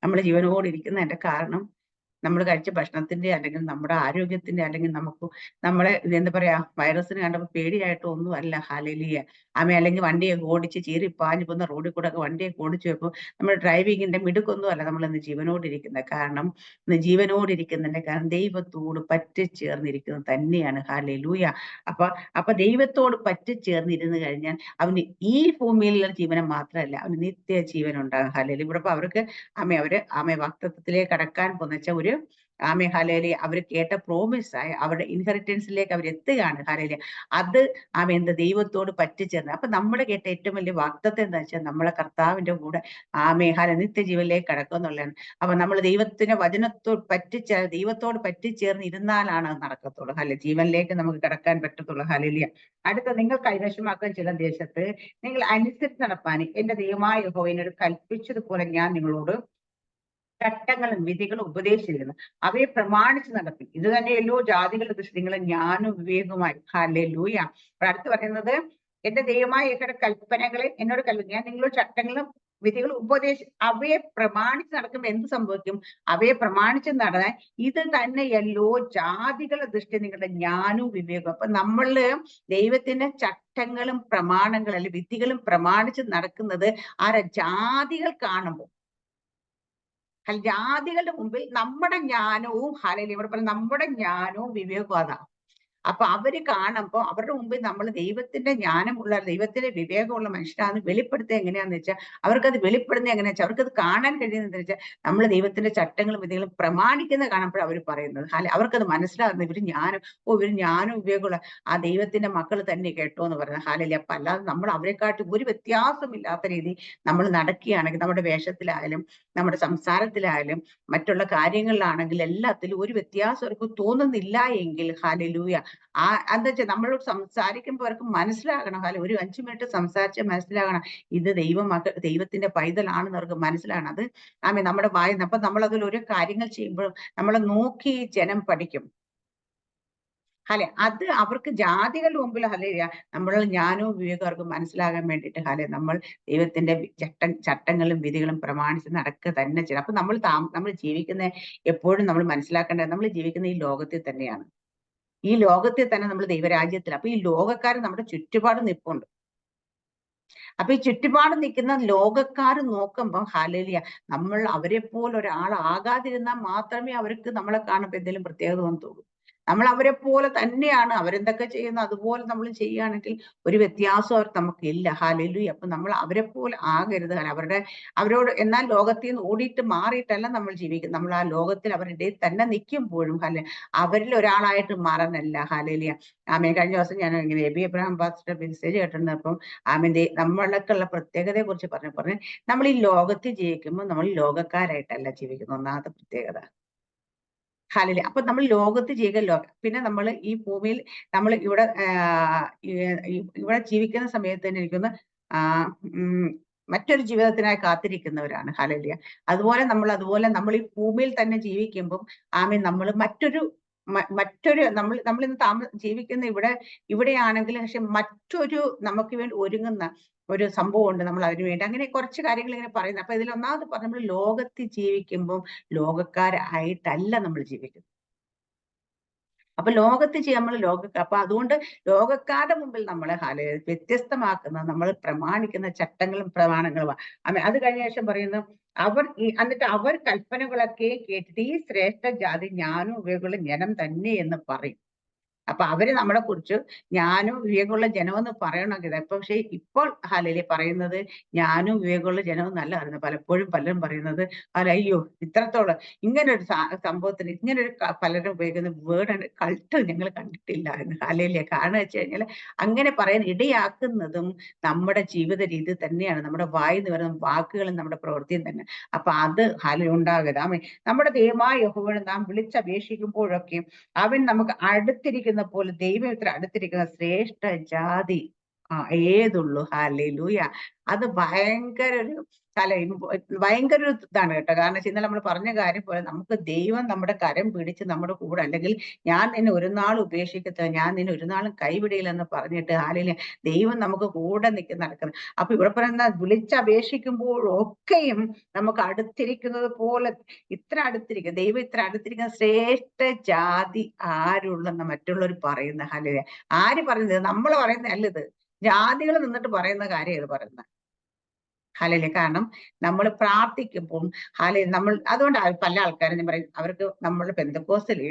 നമ്മൾ ജീവനോടിരിക്കുന്നതിന്റെ കാരണം നമ്മൾ കഴിച്ച ഭക്ഷണത്തിന്റെ, അല്ലെങ്കിൽ നമ്മുടെ ആരോഗ്യത്തിന്റെ, അല്ലെങ്കിൽ നമ്മളെ എന്താ പറയാ വൈറസിന് കണ്ടപ്പോൾ പേടിയായിട്ടോ ഒന്നും അല്ല. ഹല്ലേലൂയ. അല്ലെങ്കിൽ വണ്ടിയൊക്കെ ഓടിച്ച് ചീറി പാഞ്ഞു പോകുന്ന റോഡിൽ കൂടെ ഒക്കെ വണ്ടിയൊക്കെ ഓടിച്ചു വെപ്പോൾ നമ്മുടെ ഡ്രൈവിങ്ങിന്റെ മിടുക്കൊന്നും അല്ല നമ്മൾ ഇന്ന് ജീവനോടിരിക്കുന്നത്. കാരണം ഇന്ന് ജീവനോടിരിക്കുന്നതിന്റെ കാരണം ദൈവത്തോട് പറ്റിച്ചേർന്നിരിക്കുന്നത് തന്നെയാണ്. ഹല്ലേലൂയ. അപ്പൊ ദൈവത്തോട് പറ്റിച്ചേർന്നിരുന്ന് കഴിഞ്ഞാൽ അവന് ഈ ഭൂമിയിലുള്ള ജീവനം മാത്രമല്ല, അവന് നിത്യ ജീവൻ ഉണ്ടാകും. ഹല്ലേലൂയ. ഇവിടെ അവർക്ക് വാഗ്ദത്തത്തിലേക്ക് കടക്കാൻ പോകുന്ന ഒരു ഹല്ലേലൂയ അവർ കേട്ട പ്രോമിസായ അവരുടെ ഇൻഹെറിറ്റൻസിലേക്ക് അവർ എത്തുകയാണ്. ഹല്ലേലൂയ. അത് എന്താ ദൈവത്തോട് പറ്റിച്ചേർന്ന്. അപ്പൊ നമ്മൾ കേട്ട ഏറ്റവും വലിയ വാഗ്ദത്തം എന്താ വെച്ചാൽ നമ്മളെ കർത്താവിന്റെ കൂടെ നിത്യജീവനിലേക്ക് കടക്കുക എന്നുള്ളതാണ്. അപ്പൊ നമ്മൾ ദൈവത്തോട് പറ്റിച്ചേർന്ന് ഇരുന്നാലാണ് അത് നടക്കത്തുള്ളൂ. ജീവനിലേക്ക് നമുക്ക് കടക്കാൻ പറ്റത്തുള്ളൂ. ഹല്ലേലൂയ. അടുത്ത, നിങ്ങൾ കൈവശമാക്കാൻ ചില ദേശത്ത് നിങ്ങൾ അനുസരിച്ച് നടപ്പാൻ എന്റെ ദൈവമായ യഹോവ എന്നോട് കൽപ്പിച്ചതുപോലെ ഞാൻ നിങ്ങളോട് ചട്ടങ്ങളും വിധികളും ഉപദേശിച്ചിരുന്നു. അവയെ പ്രമാണിച്ച് നടത്തി. ഇത് തന്നെയല്ലോ ജാതികളുടെ ദൃഷ്ടി നിങ്ങളെ ജ്ഞാനവും വിവേകവുമായി. ഹല്ലേലൂയ. അടുത്ത് പറയുന്നത്, എന്റെ ദൈവമായ യഹോവയുടെ കൽപ്പനകളെ എന്നോട് ഞാൻ നിങ്ങളോട് ചട്ടങ്ങളും വിധികളും അവയെ പ്രമാണിച്ച് നടക്കുമ്പോൾ എന്ത് സംഭവിക്കും? അവയെ പ്രമാണിച്ച് നടന്നാൽ ഇത് തന്നെയല്ലോ ജാതികളുടെ ദൃഷ്ടി നിങ്ങളുടെ ജ്ഞാനവും വിവേകവും. അപ്പൊ നമ്മള് ദൈവത്തിന്റെ ചട്ടങ്ങളും പ്രമാണങ്ങളും അല്ലെങ്കിൽ വിധികളും പ്രമാണിച്ച് നടക്കുന്നത് ജാതികൾ കാണുമ്പോൾ, ജാതികളുടെ മുമ്പിൽ നമ്മുടെ ജ്ഞാനവും ഇവിടെ പറഞ്ഞ നമ്മുടെ ജ്ഞാനവും വിവേകവും അതാണ്. അപ്പൊ അവര് കാണുമ്പോൾ അവരുടെ മുമ്പിൽ നമ്മൾ ദൈവത്തിന്റെ ജ്ഞാനമുള്ള, ദൈവത്തിന്റെ വിവേകമുള്ള മനുഷ്യരാണ് വെളിപ്പെടുത്തുക. എങ്ങനെയാന്ന് വെച്ചാൽ അവർക്കത് വെളിപ്പെടുന്നത് എങ്ങനെയാ വെച്ചാൽ അവർക്കത് കാണാൻ കഴിയുന്നത് വെച്ചാൽ നമ്മൾ ദൈവത്തിന്റെ ചട്ടങ്ങളും വിധികളും പ്രമാണിക്കുന്നത് കാണുമ്പോൾ അവർ പറയുന്നത്. അവർക്കത് മനസ്സിലാകുന്നത് ഇവര് ജ്ഞാനം വിവേകമുള്ള ആ ദൈവത്തിന്റെ മക്കൾ തന്നെ കേട്ടോ എന്ന് പറയുന്നത്. ഹാലല്ലേ. അപ്പൊ അല്ലാതെ നമ്മൾ അവരെക്കാട്ടും ഒരു വ്യത്യാസമില്ലാത്ത രീതി നമ്മൾ നടക്കുകയാണെങ്കിൽ, നമ്മുടെ വേഷത്തിലായാലും നമ്മുടെ സംസാരത്തിലായാലും മറ്റുള്ള കാര്യങ്ങളിലാണെങ്കിൽ എല്ലാത്തിലും ഒരു വ്യത്യാസം അവർക്ക് തോന്നുന്നില്ല എങ്കിൽ ഹല്ലേലൂയ, എന്താ വെച്ചാൽ നമ്മളോട് സംസാരിക്കുമ്പോൾ അവർക്ക് മനസ്സിലാകണം. ഒരു 5 മിനിറ്റ് സംസാരിച്ച് മനസ്സിലാകണം ഇത് ദൈവത്തിന്റെ പൈതലാണെന്ന് അവർക്ക് മനസ്സിലാകണം. അത് നമ്മുടെ അപ്പൊ നമ്മളതിൽ ഓരോ കാര്യങ്ങൾ ചെയ്യുമ്പോഴും നമ്മളെ നോക്കി ജനം പഠിക്കും. അത് അവർക്ക് ജാതികളുടെ മുമ്പിൽ നമ്മൾ ജ്ഞാനവും വിവേകവും അവർക്ക് മനസ്സിലാകാൻ വേണ്ടിയിട്ട് നമ്മൾ ദൈവത്തിന്റെ ചട്ടങ്ങളും വിധികളും പ്രമാണിച്ച് നടക്കുക തന്നെ ചെയ്യണം. അപ്പൊ നമ്മൾ ജീവിക്കുന്ന എപ്പോഴും നമ്മൾ മനസ്സിലാക്കേണ്ടത് നമ്മൾ ജീവിക്കുന്ന ഈ ലോകത്തിൽ തന്നെയാണ്. ഈ ലോകത്തിൽ തന്നെ നമ്മൾ ദൈവരാജ്യത്തിൽ. അപ്പൊ ഈ ലോകക്കാർ നമ്മുടെ ചുറ്റുപാട് നിൽപ്പുണ്ട്. അപ്പൊ ഈ ചുറ്റുപാട് നിൽക്കുന്ന ലോകക്കാർ നോക്കുമ്പോൾ ഹല്ലേലൂയ, നമ്മൾ അവരെ പോലെ ഒരാളാകാതിരുന്നാൽ മാത്രമേ അവർക്ക് നമ്മളെ കാണുമ്പോൾ എന്തെങ്കിലും പ്രത്യേകത തോന്നത്തുള്ളൂ. നമ്മൾ അവരെ പോലെ തന്നെയാണ്, അവരെന്തൊക്കെ ചെയ്യുന്നു അതുപോലെ നമ്മൾ ചെയ്യുകയാണെങ്കിൽ ഒരു വ്യത്യാസം അവർക്ക് നമുക്കില്ല. ഹല്ലേലൂയ. അപ്പൊ നമ്മൾ അവരെ പോലെ ആകരുത്. അവരോട് എന്നാൽ ലോകത്തിൽ നിന്ന് ഓടിയിട്ട് മാറിയിട്ടല്ല നമ്മൾ ജീവിക്കുന്നത്. നമ്മൾ ആ ലോകത്തിൽ അവരുടെ ഇടയിൽ തന്നെ നിൽക്കുമ്പോഴും അവരിൽ ഒരാളായിട്ട് മാറാനല്ല. ഹല്ലേലൂയ. ആമേൻ. കഴിഞ്ഞ ദിവസം ഞാൻ ഇങ്ങനെ എബി എബ്രഹാം പാസ്റ്ററുടെ മെസ്സേജ് കേട്ടിരുന്നപ്പം ആമേന്റെ നമ്മൾക്കുള്ള പ്രത്യേകതയെ കുറിച്ച് പറഞ്ഞു നമ്മൾ ഈ ലോകത്തിൽ ജീവിക്കുമ്പോൾ നമ്മൾ ലോകക്കാരായിട്ടല്ല ജീവിക്കുന്നത്. ഒന്നാമത്തെ പ്രത്യേകത. ഹല്ലേലൂയ. അപ്പൊ നമ്മൾ ലോകത്ത് ജീവിക്കല്ലോ. പിന്നെ നമ്മൾ ഈ ഭൂമിയിൽ നമ്മൾ ഇവിടെ ജീവിക്കുന്ന സമയത്ത് തന്നെ എനിക്കൊന്ന് മറ്റൊരു ജീവിതത്തിനായി കാത്തിരിക്കുന്നവരാണ്. ഹല്ലേലൂയ. അതുപോലെ നമ്മൾ ഈ ഭൂമിയിൽ തന്നെ ജീവിക്കുമ്പോൾ ആമേൻ, നമ്മൾ മറ്റൊരു നമ്മളിന്ന് ജീവിക്കുന്ന ഇവിടെയാണെങ്കിൽ പക്ഷെ മറ്റൊരു നമുക്ക് വേണ്ടി ഒരുങ്ങുന്ന ഒരു സംഭവമുണ്ട്. നമ്മൾ അതിനു വേണ്ടി അങ്ങനെ കുറച്ച് കാര്യങ്ങൾ ഇങ്ങനെ പറയുന്നത്. അപ്പൊ ഇതിൽ ഒന്നാമത് നമ്മൾ ലോകത്തിൽ ജീവിക്കുമ്പോൾ ലോകക്കാരായിട്ടല്ല നമ്മൾ ജീവിക്കുന്നത്. അപ്പൊ നമ്മൾ അപ്പൊ അതുകൊണ്ട് ലോകക്കാരുടെ മുമ്പിൽ നമ്മളെ വ്യത്യസ്തമാക്കുന്ന നമ്മൾ പ്രമാണിക്കുന്ന ചട്ടങ്ങളും പ്രമാണങ്ങളുമാണ്. അത് കഴിഞ്ഞ ശേഷം പറയുന്നു, എന്നിട്ട് അവർ കൽപ്പനകളൊക്കെ കേട്ടിട്ട് ഈ ശ്രേഷ്ഠ ജാതി ഞാനും ഇവയുള്ള ജനം തന്നെ എന്ന് പറയും. അപ്പൊ അവര് നമ്മളെ കുറിച്ച് ജ്ഞാനവും വിവേകമുള്ള ജനമെന്ന് പറയണമെങ്കിൽ, പക്ഷെ ഇപ്പോൾ ഹല്ലേലൂയ പറയുന്നത് ജ്ഞാനവും വിവേകമുള്ള ജനം എന്നല്ല പറയുന്നത്. പലപ്പോഴും പലരും പറയുന്നത് അയ്യോ ഇത്രത്തോളം ഇങ്ങനൊരു സംഭവത്തിന് ഇങ്ങനൊരു പലരും ഉപയോഗിക്കുന്ന വേർഡ് കൾട്ട് ഞങ്ങൾ കണ്ടിട്ടില്ല എന്ന്. ഹല്ലേലൂയ. കാരണം വെച്ച് കഴിഞ്ഞാൽ അങ്ങനെ പറയാൻ ഇടയാക്കുന്നതും നമ്മുടെ ജീവിത രീതി തന്നെയാണ്. നമ്മുടെ വായിൽ നിന്ന് വരുന്ന വാക്കുകളും നമ്മുടെ പ്രവൃത്തിയും തന്നെ. അപ്പൊ അത് ഉണ്ടാകരുത്. നമ്മുടെ ദൈവമായ യഹോവയെ നാം വിളിച്ചപേക്ഷിക്കുമ്പോഴൊക്കെ അവൻ നമുക്ക് അടുത്തിരിക്കുന്ന പോലെ, ദൈവം ഇത്ര അടുത്തിരിക്കുന്ന ശ്രേഷ്ഠ ജാതി ഏതുള്ളൂ. ഹല്ലേലൂയ. അത് ഭയങ്കര ഒരു ഒരു ഇതാണ് കേട്ടോ. കാരണം വെച്ചാൽ ഇന്നലെ നമ്മൾ പറഞ്ഞ കാര്യം പോലെ നമുക്ക് ദൈവം നമ്മുടെ കരം പിടിച്ച് നമ്മുടെ കൂടെ, അല്ലെങ്കിൽ ഞാൻ നിന്നെ ഒരു നാൾ ഉപേക്ഷിക്കത്തില്ല, ഞാൻ നിന്നെ ഒരു നാളും കൈവിടിയില്ലെന്ന് പറഞ്ഞിട്ട് ഹല്ലേലൂയ ദൈവം നമുക്ക് കൂടെ നടക്കുന്നത്. അപ്പൊ ഇവിടെ പറയുന്ന വിളിച്ചപേക്ഷിക്കുമ്പോഴൊക്കെയും നമുക്ക് അടുത്തിരിക്കുന്നത് പോലെ, ദൈവം ഇത്ര അടുത്തിരിക്കുന്ന ശ്രേഷ്ഠ ജാതി ആരുള്ളെന്ന് മറ്റുള്ളവർ പറയുന്ന. ഹല്ലേലൂയ. ആര് പറയുന്നത്? നമ്മൾ പറയുന്നതല്ല ഇത്. ജാതികൾ നിന്നിട്ട് പറയുന്ന കാര്യം ഇത് പറയുന്നത്. ഹല്ലേലൂയ. കാരണം നമ്മൾ പ്രാർത്ഥിക്കുമ്പോൾ അതുകൊണ്ട് പല ആൾക്കാരും ഞാൻ പറയും, അവർക്ക് നമ്മൾ പെന്തക്കോസ്തില്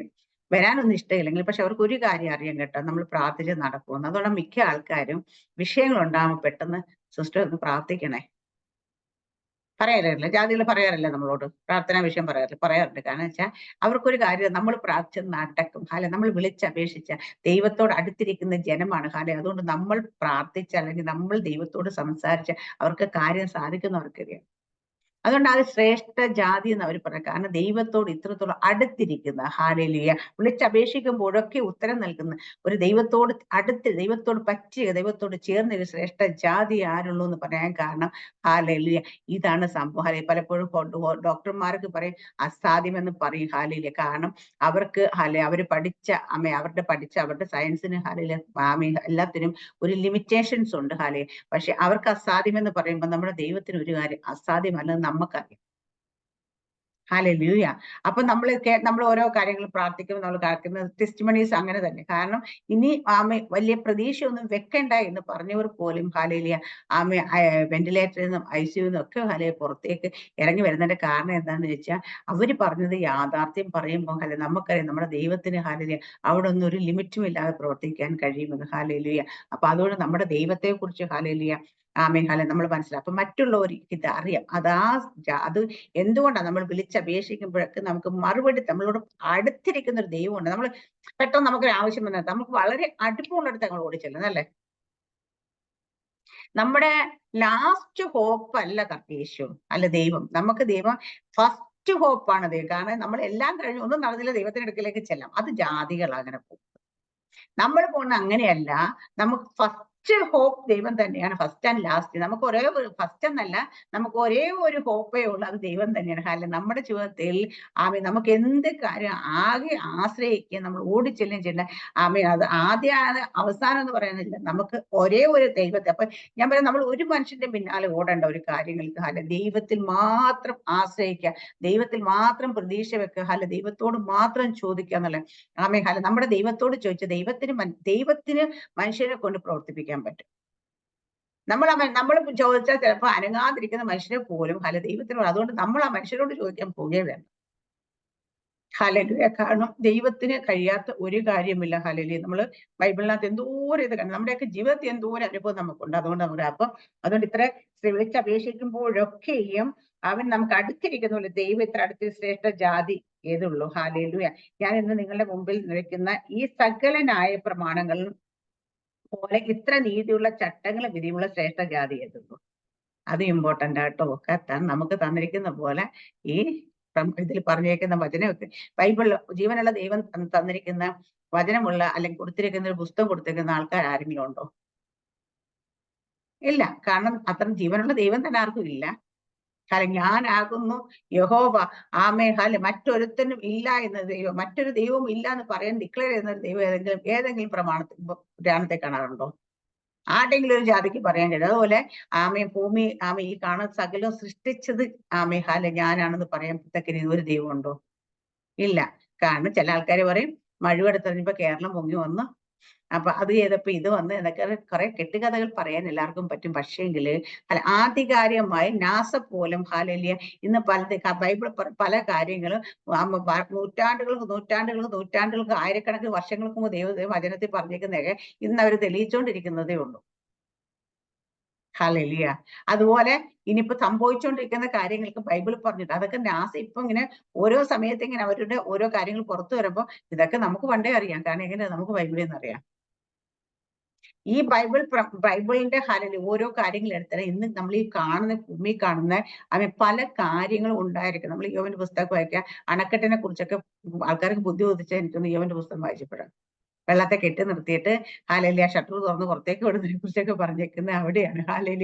വരാനൊന്നും ഇഷ്ടമില്ലെങ്കിൽ പക്ഷെ അവർക്ക് ഒരു കാര്യം അറിയാൻ കേട്ടോ, നമ്മൾ പ്രാർത്ഥിച്ച് നടക്കുമെന്ന്. അതുകൊണ്ട് മിക്ക ആൾക്കാരും വിഷയങ്ങൾ ഉണ്ടാകുമ്പോൾ പെട്ടെന്ന് സിസ്റ്റർ ഒന്ന് പ്രാർത്ഥിക്കണേ പറയാറില്ല. ജാതികൾ പറയാറില്ല നമ്മളോട്, പ്രാർത്ഥനാ വിഷയം പറയാറുണ്ട്. കാരണം വെച്ചാൽ അവർക്കൊരു കാര്യം, നമ്മൾ പ്രാർത്ഥിച്ച് നടക്കും. നമ്മൾ വിളിച്ചപേക്ഷിച്ച ദൈവത്തോട് അടുത്തിരിക്കുന്ന ജനമാണ്. അതുകൊണ്ട് നമ്മൾ പ്രാർത്ഥിച്ച അല്ലെങ്കിൽ നമ്മൾ ദൈവത്തോട് സംസാരിച്ച അവർക്ക് കാര്യം സാധിക്കുന്നവർക്കറിയാം. അതുകൊണ്ട് അത് ശ്രേഷ്ഠ ജാതി എന്ന് അവർ പറയാം. കാരണം ദൈവത്തോട് ഇത്രത്തോളം അടുത്തിരിക്കുന്ന, ഹല്ലേലൂയ, വിളിച്ചപേക്ഷിക്കുമ്പോഴൊക്കെ ഉത്തരം നൽകുന്ന ഒരു ദൈവത്തോട് പറ്റിയ, ദൈവത്തോട് ചേർന്ന ഒരു ശ്രേഷ്ഠ ജാതി ആരുള്ളൂ എന്ന് പറയാൻ കാരണം ഹല്ലേലൂയ ഇതാണ് സംഭവം. പലപ്പോഴും ഡോക്ടർമാർക്ക് പറയും അസാധ്യമെന്ന് പറയും. ഹല്ലേലൂയ. കാരണം അവർക്ക് അവര് അവരുടെ സയൻസിന് എല്ലാത്തിനും ഒരു ലിമിറ്റേഷൻസ് ഉണ്ട്. പക്ഷെ അവർക്ക് അസാധ്യമെന്ന് പറയുമ്പോൾ നമ്മുടെ ദൈവത്തിന് ഒരു കാര്യം അസാധ്യമല്ലെന്ന് നമുക്കറിയാം. ഹല്ലേലൂയ. അപ്പൊ നമ്മൾ ഓരോ കാര്യങ്ങൾ പ്രാർത്ഥിക്കുമ്പോൾ നമ്മൾ കേൾക്കുന്ന ടെസ്റ്റിമണീസ് അങ്ങനെ തന്നെ. കാരണം ഇനി വലിയ പ്രതീക്ഷയൊന്നും വെക്കണ്ട എന്ന് പറഞ്ഞവർ പോലും ഹല്ലേലൂയ വെന്റിലേറ്ററിൽ നിന്നും ICU നിന്നും ഒക്കെ പുറത്തേക്ക് ഇറങ്ങി വരുന്നതിന്റെ കാരണം എന്താണെന്ന് വെച്ചാൽ അവര് പറഞ്ഞത് യാഥാർത്ഥ്യം പറയുമ്പോൾ നമുക്കറിയാം നമ്മുടെ ദൈവത്തിന് ഹല്ലേലൂയ അവിടെ ഒന്നും ഒരു ലിമിറ്റും ഇല്ലാതെ പ്രവർത്തിക്കാൻ കഴിയുമെന്ന്. ഹല്ലേലൂയ. അപ്പൊ അതുകൊണ്ട് നമ്മുടെ ദൈവത്തെ കുറിച്ച് ഹല്ലേലൂയ നമ്മൾ മനസ്സിലാക്കും. അപ്പൊ മറ്റുള്ളവർക്ക് ഇത് അറിയാം. അത് എന്തുകൊണ്ടാണ് നമ്മൾ വിളിച്ചപേക്ഷിക്കുമ്പോഴൊക്കെ നമുക്ക് മറുപടി നമ്മളോട് അടുത്തിരിക്കുന്ന ഒരു ദൈവമുണ്ട്. നമ്മൾ പെട്ടെന്ന് നമുക്കൊരു ആവശ്യം വന്നാൽ നമുക്ക് വളരെ അടുപ്പമുള്ളിടത്ത് ഞങ്ങൾ ഓടിച്ചെല്ലുന്നത് അല്ലേ. നമ്മുടെ ലാസ്റ്റ് ഹോപ്പ് അല്ല യേശു, അല്ല ദൈവം. നമുക്ക് ദൈവം ഫസ്റ്റ് ഹോപ്പാണ് ദൈവം. കാരണം നമ്മൾ എല്ലാം കഴിഞ്ഞ് ഒന്നും നടന്നില്ല ദൈവത്തിന്റെ അടുക്കലേക്ക് ചെല്ലാം. അത് ജാതികൾ അങ്ങനെ പോകും. നമ്മൾ പോകുന്ന അങ്ങനെയല്ല. നമുക്ക് ഫസ്റ്റ് ഹോപ്പ് ദൈവം തന്നെയാണ്, ഫസ്റ്റ് ആൻഡ് ലാസ്റ്റ്. നമുക്ക് ഒരേ ഒരു ഫസ്റ്റ് എന്നല്ല, നമുക്ക് ഒരേ ഒരു ഹോപ്പേ ഉള്ളൂ, അത് ദൈവം തന്നെയാണ്. കാരണം നമ്മുടെ ജീവിതത്തിൽ നമുക്ക് എന്ത് കാര്യം ആകെ ആശ്രയിക്കുക, നമ്മൾ ഓടിച്ചെല്ലും ചെയ്യേണ്ട അത് അവസാനം എന്ന് പറയുന്നില്ല. നമുക്ക് ഒരേ ഒരു ദൈവത്തെ, അപ്പൊ ഞാൻ പറയാം, നമ്മൾ ഒരു മനുഷ്യന്റെ പിന്നാലെ ഓടേണ്ട ഒരു കാര്യങ്ങൾക്ക് ദൈവത്തിൽ മാത്രം ആശ്രയിക്കുക, ദൈവത്തിൽ മാത്രം പ്രതീക്ഷ വെക്കുക, ദൈവത്തോട് മാത്രം ചോദിക്കുക എന്നുള്ളത്. നമ്മുടെ ദൈവത്തോട് ചോദിച്ച ദൈവത്തിന് മനുഷ്യനെ കൊണ്ട് പ്രവർത്തിപ്പിക്കാൻ പറ്റും. നമ്മൾ ചോദിച്ചാൽ ചിലപ്പോൾ അനങ്ങാതിരിക്കുന്ന മനുഷ്യരെ പോലും ദൈവത്തിനോട്, അതുകൊണ്ട് നമ്മൾ ആ മനുഷ്യരോട് ചോദിക്കാൻ പോവുകയേ വേണം. ഹല്ലേലൂയ. കാരണം ദൈവത്തിന് കഴിയാത്ത ഒരു കാര്യമില്ല. ഹല്ലേലൂയ. നമ്മള് ബൈബിളിനകത്ത് എന്തോരം ഇത് കണ്ടു, നമ്മുടെയൊക്കെ ജീവിതത്തിൽ എന്തോരം അനുഭവം നമുക്കുണ്ട്. അതുകൊണ്ട് അതുകൊണ്ട് ഇത്ര വിളിച്ചപേക്ഷിക്കുമ്പോഴൊക്കെയും അവൻ നമുക്ക് അടുത്തിരിക്കുന്നില്ല. ദൈവം ഇത്ര അടുത്ത് ശ്രേഷ്ഠ ജാതി ഏതുള്ളൂ. ഹല്ലേലൂയ. ഞാൻ ഇന്ന് നിങ്ങളുടെ മുമ്പിൽ നിൽക്കുന്ന ഈ സകല ന്യായ പ്രമാണങ്ങളും പോലെ ഇത്ര നീതിയുള്ള ചട്ടങ്ങളും വിധിയുള്ള ശ്രേഷ്ഠ ജാതി ഏതുള്ളൂ. അത് ഇമ്പോർട്ടന്റ് ആട്ടോ. നമുക്ക് തന്നിരിക്കുന്ന പോലെ ഈ ഇതിൽ പറഞ്ഞേക്കുന്ന വചനമൊക്കെ, ബൈബിളിൽ ജീവനുള്ള ദൈവം തന്നിരിക്കുന്ന വചനമുള്ള അല്ലെങ്കിൽ കൊടുത്തിരിക്കുന്ന ഒരു പുസ്തകം കൊടുത്തിരിക്കുന്ന ആൾക്കാർ ആരെങ്കിലും ഉണ്ടോ? ഇല്ല. കാരണം അത്ര ജീവനുള്ള ദൈവം തന്നെ ആർക്കും ഇല്ല. കാരണം ഞാനാകുന്നു യഹോവ, മറ്റൊരുത്തനും ഇല്ല എന്ന ദൈവം, മറ്റൊരു ദൈവവും ഇല്ല എന്ന് പറയാൻ ഡിക്ലെയർ ചെയ്യുന്ന ഒരു ദൈവം ഏതെങ്കിലും പുരാണത്തെ കാണാറുണ്ടോ? ആരുടെങ്കിലും ഒരു ജാതിക്ക് പറയാൻ കഴിയും. അതുപോലെ ഭൂമി ഈ കാണുന്ന സകലം സൃഷ്ടിച്ചത് ഞാനാണെന്ന് പറയാൻ തക്ക ഒരു ദൈവം ഉണ്ടോ? ഇല്ല. കാരണം ചില ആൾക്കാർ പറയും മഴുവെടുത്തറിഞ്ഞപ്പോ കേരളം പൊങ്ങി വന്നു, അപ്പൊ അത് ചെയ്തപ്പോ ഇത് വന്ന് എന്നൊക്കെ കുറെ കെട്ടുകഥകൾ പറയാൻ എല്ലാവർക്കും പറ്റും. പക്ഷേങ്കില് ആധികാരികമായി നാസ പോലും ഇന്ന് ബൈബിൾ പല കാര്യങ്ങളും നൂറ്റാണ്ടുകൾക്ക് ആയിരക്കണക്കിന് വർഷങ്ങൾക്ക് മുമ്പ് വചനത്തിൽ പറഞ്ഞേക്കുന്നതൊക്കെ ഇന്ന് അവർ തെളിയിച്ചുകൊണ്ടിരിക്കുന്നതേ ഉള്ളൂ. ഹല്ലേലൂയ. അതുപോലെ ഇനിയിപ്പോ സംഭവിച്ചുകൊണ്ടിരിക്കുന്ന കാര്യങ്ങൾക്ക് ബൈബിൾ പറഞ്ഞിട്ട്, അതൊക്കെ നാസ ഇപ്പൊ ഇങ്ങനെ ഓരോ സമയത്ത് ഇങ്ങനെ അവരുടെ ഓരോ കാര്യങ്ങൾ പുറത്തു വരുമ്പോ ഇതൊക്കെ നമുക്ക് പണ്ടേ അറിയാം. കാരണം എങ്ങനെ നമുക്ക് ബൈബിളിൽ നിന്ന് അറിയാം. ഈ ബൈബിളിന്റെ ഓരോ കാര്യങ്ങൾ എടുത്താൽ ഇന്ന് നമ്മൾ ഈ ഭൂമി കാണുന്ന പല കാര്യങ്ങളും ഉണ്ടായിരിക്കും. നമ്മൾ യോബിന്റെ പുസ്തകം വായിക്കുക, അണക്കെട്ടിനെ കുറിച്ചൊക്കെ ആൾക്കാർക്ക് ബുദ്ധി ഉദിച്ചാൽ എനിക്കൊന്ന് യോബിന്റെ പുസ്തകം വായിച്ചപ്പോഴാണ്. വെള്ളത്തെ കെട്ടി നിർത്തിയിട്ട് ഷട്ടർ തുറന്ന് പുറത്തേക്ക് വിടുന്നതിനെ കുറിച്ചൊക്കെ പറഞ്ഞേക്കുന്ന അവിടെയാണ്.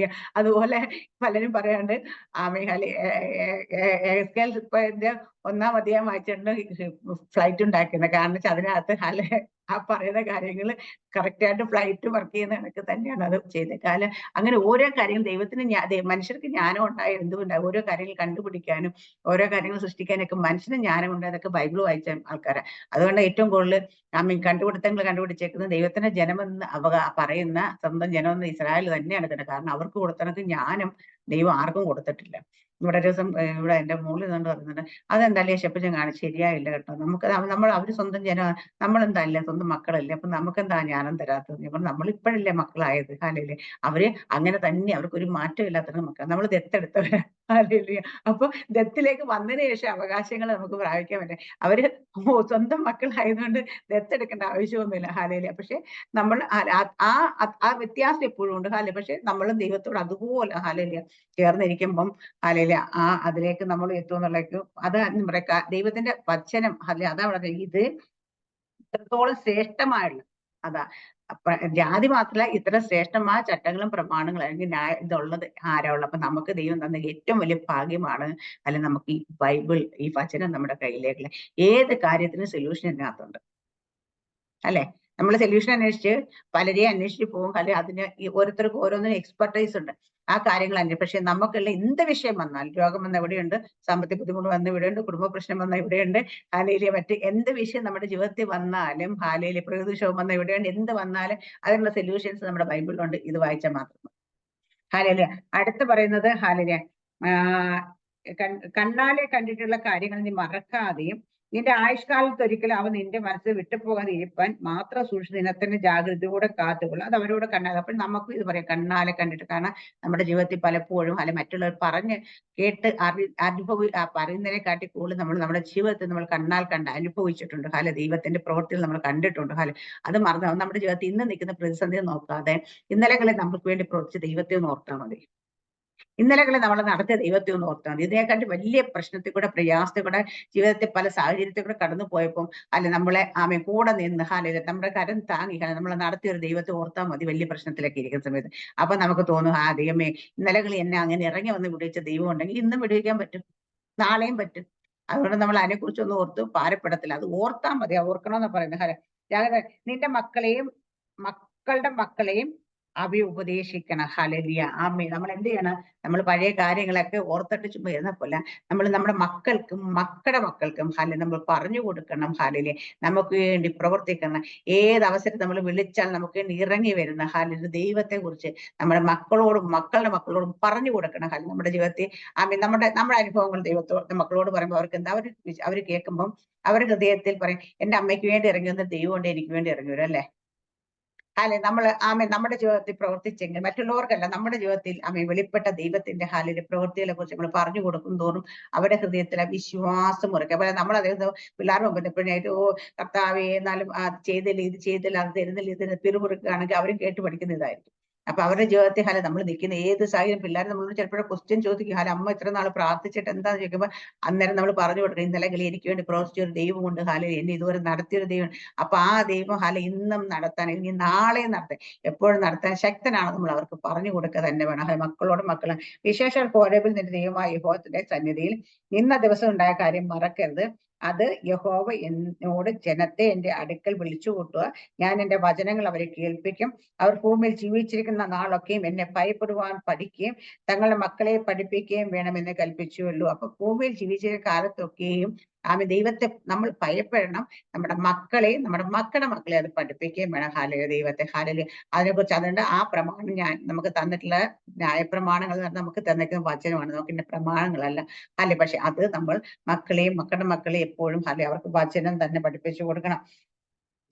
അതുപോലെ പലരും പറയാണ്ട് ഒന്നാം അധ്യായം വായിച്ചിട്ടുണ്ട് ഫ്ലൈറ്റ് ഉണ്ടാക്കുന്നത്. കാരണം വെച്ചാൽ അതിനകത്ത് ആ പറയുന്ന കാര്യങ്ങൾ കറക്റ്റ് ആയിട്ട് ഫ്ലൈറ്റ് വർക്ക് ചെയ്യുന്ന കണക്ക് തന്നെയാണ് അത് ചെയ്തത്. കാരണം അങ്ങനെ ഓരോ കാര്യങ്ങൾ ദൈവത്തിന് മനുഷ്യർക്ക് ജ്ഞാനം ഉണ്ടായ എന്തുകൊണ്ടാണ് ഓരോ കാര്യങ്ങൾ കണ്ടുപിടിക്കാനും ഓരോ കാര്യങ്ങൾ സൃഷ്ടിക്കാനൊക്കെ മനുഷ്യന് ജ്ഞാനം ഉണ്ടായതൊക്കെ ബൈബിൾ വായിച്ച ആൾക്കാരാണ്. അതുകൊണ്ട് ഏറ്റവും കൂടുതൽ കണ്ടുപിടുത്തങ്ങൾ കണ്ടുപിടിച്ചേക്കുന്നത് ദൈവത്തിന്റെ ജനമെന്ന് പറയുന്ന സ്വന്തം ജനമെന്ന് ഇസ്രായേൽ തന്നെയാണ് തന്നെ. കാരണം അവർക്ക് കൊടുത്തണക്ക് ജ്ഞാനം ദൈവം ആർക്കും കൊടുത്തിട്ടില്ല. ഇവിടെ ഒരു ദിവസം ഇവിടെ എന്റെ മോളിൽ നിന്നുകൊണ്ട് പറയുന്നുണ്ട്, അതെന്തായാലും ശപ്പച്ചൻ കാണിച്ച് ശരിയായില്ല കേട്ടോ, നമുക്ക് അവര് സ്വന്തം ജനം, നമ്മളെന്താല്ലേ സ്വന്തം മക്കളല്ലേ, അപ്പൊ നമുക്കെന്താ ജ്ഞാനം തരാത്തത്? അപ്പൊ നമ്മളിപ്പോഴല്ലേ മക്കളായത്. ഹാലയില്ലേ. അവര് അങ്ങനെ തന്നെ, അവർക്ക് ഒരു മാറ്റം ഇല്ലാത്ത മക്കൾ, നമ്മൾ ദത്തെടുത്തവരാ. ഹാലയില്ലേ. അപ്പൊ ദത്തിലേക്ക് വന്നതിന് ശേഷം അവകാശങ്ങൾ നമുക്ക് പ്രാപിക്കാൻ പറ്റും. അവര് സ്വന്തം മക്കളായതുകൊണ്ട് ദത്തെടുക്കേണ്ട ആവശ്യമൊന്നുമില്ല. ഹാലയില്ലേ. പക്ഷെ നമ്മൾ ആ വ്യത്യാസം എപ്പോഴും ഉണ്ട്. ഹാലേ. പക്ഷെ നമ്മളും ദൈവത്തോട് അതുപോലെ ഹാലയില്ല ചേർന്നിരിക്കുമ്പം ഹാലയില്ല അതിലേക്ക് നമ്മൾ എത്തുമെന്നുള്ളേക്കും. അത് ദൈവത്തിന്റെ വചനം അതാ പറഞ്ഞത്, ഇത് ഇത്രത്തോളം ശ്രേഷ്ഠമായുള്ള അതാ ജാതി മാത്രമല്ല, ഇത്ര ശ്രേഷ്ഠമായ ചട്ടങ്ങളും പ്രമാണങ്ങളും അല്ലെങ്കിൽ ഇതുള്ളത് ആരാളുള്ളത്. അപ്പൊ നമുക്ക് ദൈവം തന്ന ഏറ്റവും വലിയ ഭാഗ്യമാണ് നമുക്ക് ഈ ബൈബിൾ, ഈ വചനം നമ്മുടെ കയ്യിലേക്കുള്ള ഏത് കാര്യത്തിനും സൊല്യൂഷൻ ഇതിനകത്തുണ്ട്. അല്ലെ? നമ്മൾ സൊല്യൂഷൻ അന്വേഷിച്ച് പലരെയും അന്വേഷിച്ച് പോകും. അതിന് ഓരോരുത്തർക്കും ഓരോന്നിനും എക്സ്പെർട്ടൈസ് ഉണ്ട്. ആ കാര്യങ്ങൾ അന്വേഷിക്കും. പക്ഷെ നമുക്കുള്ള എന്ത് വിഷയം വന്നാലും, രോഗം വന്ന എവിടെയുണ്ട്, സാമ്പത്തിക ബുദ്ധിമുട്ട് വന്ന ഇവിടെയുണ്ട്, കുടുംബ പ്രശ്നം വന്ന ഇവിടെയുണ്ട്, മറ്റ് എന്ത് വിഷയം നമ്മുടെ ജീവിതത്തിൽ വന്നാലും, പ്രകൃതിക്ഷോഭം വന്ന ഇവിടെയുണ്ട്, എന്ത് വന്നാലും അതിനുള്ള സൊല്യൂഷൻസ് നമ്മുടെ ബൈബിളിലുണ്ട്. ഇത് വായിച്ചാൽ മാത്രം. ഹാലേലിയ. അടുത്ത് പറയുന്നത് ഹാലേലിയ, കണ്ണാലെ കണ്ടിട്ടുള്ള കാര്യങ്ങൾ നീ മറക്കാതെയും നിന്റെ ആയുഷ്കാലത്ത് ഒരിക്കലും അവൻ നിന്റെ മനസ്സിൽ വിട്ടുപോകാതെ ഇരിപ്പാൻ മാത്രം സൂക്ഷിച്ച് നിനത്തന്നെ ജാഗ്രതയോടെ കാത്തുകൊള്ളുക. അത് അവരോട് കണ്ണാൽ. അപ്പോൾ നമുക്ക് ഇത് പറയാം, കണ്ണാലെ കണ്ടിട്ട്. കാരണം നമ്മുടെ ജീവിതത്തിൽ പലപ്പോഴും മറ്റുള്ളവർ പറഞ്ഞ് കേട്ട് പറയുന്നതിനെക്കാട്ടി കൂടുതൽ നമ്മൾ നമ്മുടെ ജീവിതത്തിൽ നമ്മൾ കണ്ണാൽ കണ്ട് അനുഭവിച്ചിട്ടുണ്ട്. ദൈവത്തിന്റെ പ്രവൃത്തികൾ നമ്മൾ കണ്ടിട്ടുണ്ട്. അത് മറന്നു നമ്മുടെ ജീവിതത്തിൽ ഇന്ന് നിൽക്കുന്ന പ്രതിസന്ധിയെ നോക്കാതെ ഇന്നലകളെ നമുക്ക് വേണ്ടി പ്രവർത്തിച്ച് ദൈവത്തെ ഓർത്താൽ മതി. ഇന്നലകളിൽ നമ്മൾ നടത്തിയ ദൈവത്തെ ഒന്ന് ഓർത്താൽ മതി. ഇതിനെക്കാട്ടി വലിയ പ്രശ്നത്തിൽ കൂടെ, പ്രയാസത്തിൽ കൂടെ, ജീവിതത്തിൽ പല സാഹചര്യത്തിൽ കൂടെ കടന്നു പോയപ്പോൾ നമ്മളെ കൂടെ നിന്ന് നമ്മുടെ കരം താങ്ങി നമ്മളെ നടത്തിയ ഒരു ദൈവത്തെ ഓർത്താൽ മതി വലിയ പ്രശ്നത്തിലൊക്കെ ഇരിക്കുന്ന സമയത്ത്. അപ്പൊ നമുക്ക് തോന്നും, ദൈവമേ, ഇന്നലകളിൽ എന്നെ അങ്ങനെ ഇറങ്ങി വന്ന് വിടുവിച്ച ദൈവം ഉണ്ടെങ്കിൽ ഇന്നും വിടുവിക്കാൻ പറ്റും, നാളെയും പറ്റും. അതുകൊണ്ട് നമ്മൾ അതിനെക്കുറിച്ചൊന്നും ഓർത്ത് ഭാരപ്പെടത്തില്ല. അത് ഓർത്താൽ മതി. ഓർക്കണമെന്ന് പറയുന്നത് നിന്റെ മക്കളെയും മക്കളുടെ മക്കളെയും ഉപദേശിക്കണം. ഹല്ലേലൂയ, ആമേൻ. നമ്മൾ എന്ത് ചെയ്യണം? നമ്മൾ പഴയ കാര്യങ്ങളൊക്കെ ഓർത്തിട്ട് ചുമ്മാ ഇരുന്നപ്പോലെ നമ്മൾ നമ്മുടെ മക്കൾക്കും മക്കളുടെ മക്കൾക്കും നമ്മൾ പറഞ്ഞു കൊടുക്കണം. ഹല്ലേലൂയ, നമുക്ക് വേണ്ടി പ്രവർത്തിക്കണം. ഏത് അവസരത്തിൽ നമ്മൾ വിളിച്ചാൽ നമുക്ക് വേണ്ടി ഇറങ്ങി വരുന്ന ഹല്ലേലൂയ ദൈവത്തെ കുറിച്ച് നമ്മുടെ മക്കളോടും മക്കളുടെ മക്കളോടും പറഞ്ഞു കൊടുക്കണം. ഹല്ലേലൂയ, നമ്മുടെ ജീവിതത്തിൽ നമ്മുടെ അനുഭവങ്ങൾ ദൈവത്തോട് മക്കളോട് പറയുമ്പോൾ അവർക്ക് എന്താ അവർ കേൾക്കുമ്പോൾ അവരുടെ ഹൃദയത്തിൽ പറയും, എന്റെ അമ്മയ്ക്ക് വേണ്ടി ഇറങ്ങി വന്ന ദൈവം കൊണ്ട് എനിക്ക് വേണ്ടി ഇറങ്ങി വരും അല്ലേ. നമ്മൾ നമ്മുടെ ജീവിതത്തിൽ പ്രവർത്തിച്ചെങ്കിൽ മറ്റുള്ളവർക്കല്ല, നമ്മുടെ ജീവിതത്തിൽ വെളിപ്പെട്ട ദൈവത്തിന്റെ പ്രവൃത്തികളെ കുറിച്ച് നമ്മൾ പറഞ്ഞു കൊടുക്കും തോറും അവരുടെ ഹൃദയത്തിൽ വിശ്വാസം ഉറക്കുക. അപ്പോൾ നമ്മൾ അദ്ദേഹത്തെ പിള്ളേർ മുമ്പ് കർത്താവേ എന്നാലും ചെയ്തില്ല, ഇത് ചെയ്തില്ല, അത് തരുന്നില്ല, ഇത് പിറുപിറുക്കുകയാണെങ്കിൽ അവരും കേട്ട് പഠിക്കുന്ന ഇതായിരിക്കും. അപ്പൊ അവരുടെ ജീവിതത്തിൽ നമ്മൾ നിൽക്കുന്ന ഏത് സാഹചര്യം പിള്ളേർ നമ്മളോട് ചിലപ്പോഴും ക്വസ്റ്റ്യൻ ചോദിക്കും, അമ്മ ഇത്ര നാൾ പ്രാർത്ഥിച്ചിട്ട് എന്താന്ന് ചോദിക്കുമ്പോൾ അന്നേരം നമ്മൾ പറഞ്ഞു കൊടുക്കും, ഇന്നലെ എനിക്ക് വേണ്ടി പ്രവർത്തിച്ച ഒരു ദൈവമുണ്ട്, എന്നെ ഇതുവരെ നടത്തിയൊരു ദൈവം. അപ്പൊ ആ ദൈവം ഇന്നും നടത്താൻ, ഇനി നാളെ നടത്താൻ, എപ്പോഴും നടത്താൻ ശക്തനാണ് നമ്മൾ അവർക്ക് പറഞ്ഞു കൊടുക്കുക തന്നെ വേണം. മക്കളോടും മക്കളും വിശേഷ കോരബിൽ നിന്റെ ദൈവമായ യഹോവയുടെ സന്നിധിയിൽ ഇന്ന ദിവസം ഉണ്ടായ കാര്യം മറക്കരുത്. അത് യഹോവ എന്നോട് ജനത്തെ എന്റെ അടുക്കൽ വിളിച്ചു കൂട്ടുക, ഞാൻ എന്റെ വചനങ്ങൾ അവരെ കേൾപ്പിക്കും. അവർ ഭൂമിയിൽ ജീവിച്ചിരിക്കുന്ന നാളൊക്കെയും എന്നെ ഭയപ്പെടുവാൻ പഠിക്കുകയും തങ്ങളുടെ മക്കളെ പഠിപ്പിക്കുകയും വേണമെന്ന് കൽപ്പിച്ചുവല്ലോ. അപ്പൊ ഭൂമിയിൽ ജീവിച്ചിരുന്ന കാലത്തൊക്കെയും ദൈവത്തെ നമ്മൾ ഭയപ്പെടണം. നമ്മുടെ മക്കളെയും നമ്മുടെ മക്കളുടെ മക്കളെ അത് പഠിപ്പിക്കുകയും വേണം. ഹല്ലേലൂയ, ദൈവത്തെ. ഹല്ലേലൂയ. അതിനെക്കുറിച്ച് അതുകൊണ്ട് ആ പ്രമാണം നമുക്ക് തന്നിട്ടുള്ള ന്യായപ്രമാണങ്ങൾ നമുക്ക് തന്നിരിക്കുന്ന വചനമാണ്, നമുക്ക് പ്രമാണങ്ങളല്ല. പക്ഷെ അത് നമ്മൾ മക്കളെയും മക്കളുടെ മക്കളെയും എപ്പോഴും അവർക്ക് വചനം തന്നെ പഠിപ്പിച്ചു കൊടുക്കണം.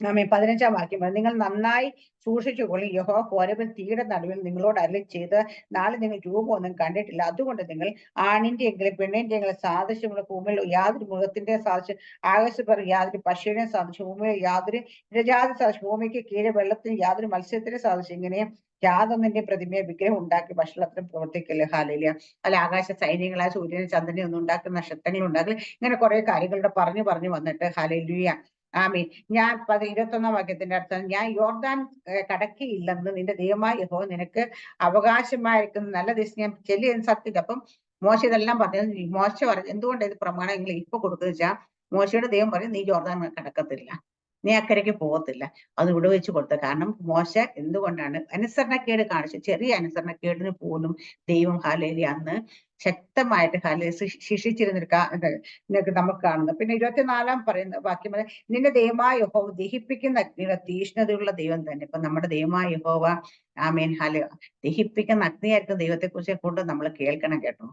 15-ാം വാക്യം, നിങ്ങൾ നന്നായി സൂക്ഷിച്ചുകൊള്ളും. യഹോവ ഹോരേബിൽ തീയുടെ നടുവിൽ നിങ്ങളോട് അരുളി ചെയ്ത് നാളെ നിങ്ങൾ രൂപമൊന്നും കണ്ടിട്ടില്ല. അതുകൊണ്ട് നിങ്ങൾ ആണിന്റെ എങ്കിലും പെണ്ണിന്റെ എങ്കിലും സാദൃശ്യമുള്ള ഭൂമിയിൽ യാതൊരു മൃഗത്തിന്റെ സാദൃശ്യം, ആകാശപ്പർ യാതൊരു പശുവിനെ സാദൃശ്യം, ഭൂമിയിൽ യാതൊരു ഇരജാതി സാദൃശ്യം, ഭൂമിക്ക് കീഴെ വെള്ളത്തിന് യാതൊരു മത്സ്യത്തിന്റെ സാദൃശ്യം, ഇങ്ങനെ യാതൊന്നിന്റെ പ്രതിമയെ വിഗ്രഹം ഉണ്ടാക്കി ഭക്ഷണത്തിന് പ്രവർത്തിക്കില്ല. ഹല്ലേലൂയ. ആകാശ സൈന്യങ്ങളായ സൂര്യനെ ചന്ദ്രനെ ഒന്നും ഉണ്ടാക്കുന്ന നക്ഷത്രങ്ങൾ ഉണ്ടാക്കില്ല. ഇങ്ങനെ കുറെ കാര്യങ്ങളുടെ പറഞ്ഞു വന്നിട്ട് ഹല്ലേലൂയ, ആമേൻ. ഞാൻ 21-ാം വാക്യത്തിന്റെ അർത്ഥം, ഞാൻ യോർദാൻ കടക്കിയില്ലെന്ന് നിന്റെ ദൈവമായ യഹോവ നിനക്ക് അവകാശമായിരിക്കുന്ന നല്ല ദേശം ഞാൻ ചെല്ലിയെന്ന് സത്യത്തിൽ. അപ്പം മോശ ഇതെല്ലാം പറഞ്ഞത്, മോശ പറഞ്ഞു എന്തുകൊണ്ട് ഇത് പ്രമാണം നിങ്ങൾ ഇപ്പൊ കൊടുക്കുക വെച്ചാൽ, മോശയുടെ ദൈവം പറയും നീ യോർദാൻ കടക്കത്തില്ല, നീ അക്കരയ്ക്ക് പോകത്തില്ല. അത് ഇവിടെ വെച്ച് കൊടുത്ത കാരണം മോശ എന്തുകൊണ്ടാണ് അനുസരണക്കേട് കാണിച്ചു. ചെറിയ അനുസരണക്കേടിന് പോലും ദൈവം ഹല്ലേലൂയ അന്ന് ശക്തമായിട്ട് ശിക്ഷിച്ചിരുന്നൊരു നമുക്ക് കാണുന്നത്. പിന്നെ 24-ാം പറയുന്ന വാക്യം, നിന്റെ ദൈവമായ യഹോവ ദഹിപ്പിക്കുന്ന അഗ്നിയുടെ തീഷ്ണതയുള്ള ദൈവം തന്നെ. ഇപ്പൊ നമ്മുടെ ദൈവമായ യഹോവ ആമേൻ ദഹിപ്പിക്കുന്ന അഗ്നിയായിരിക്കും ദൈവത്തെ കുറിച്ച് കൊണ്ട് നമ്മൾ കേൾക്കണം കേട്ടോ.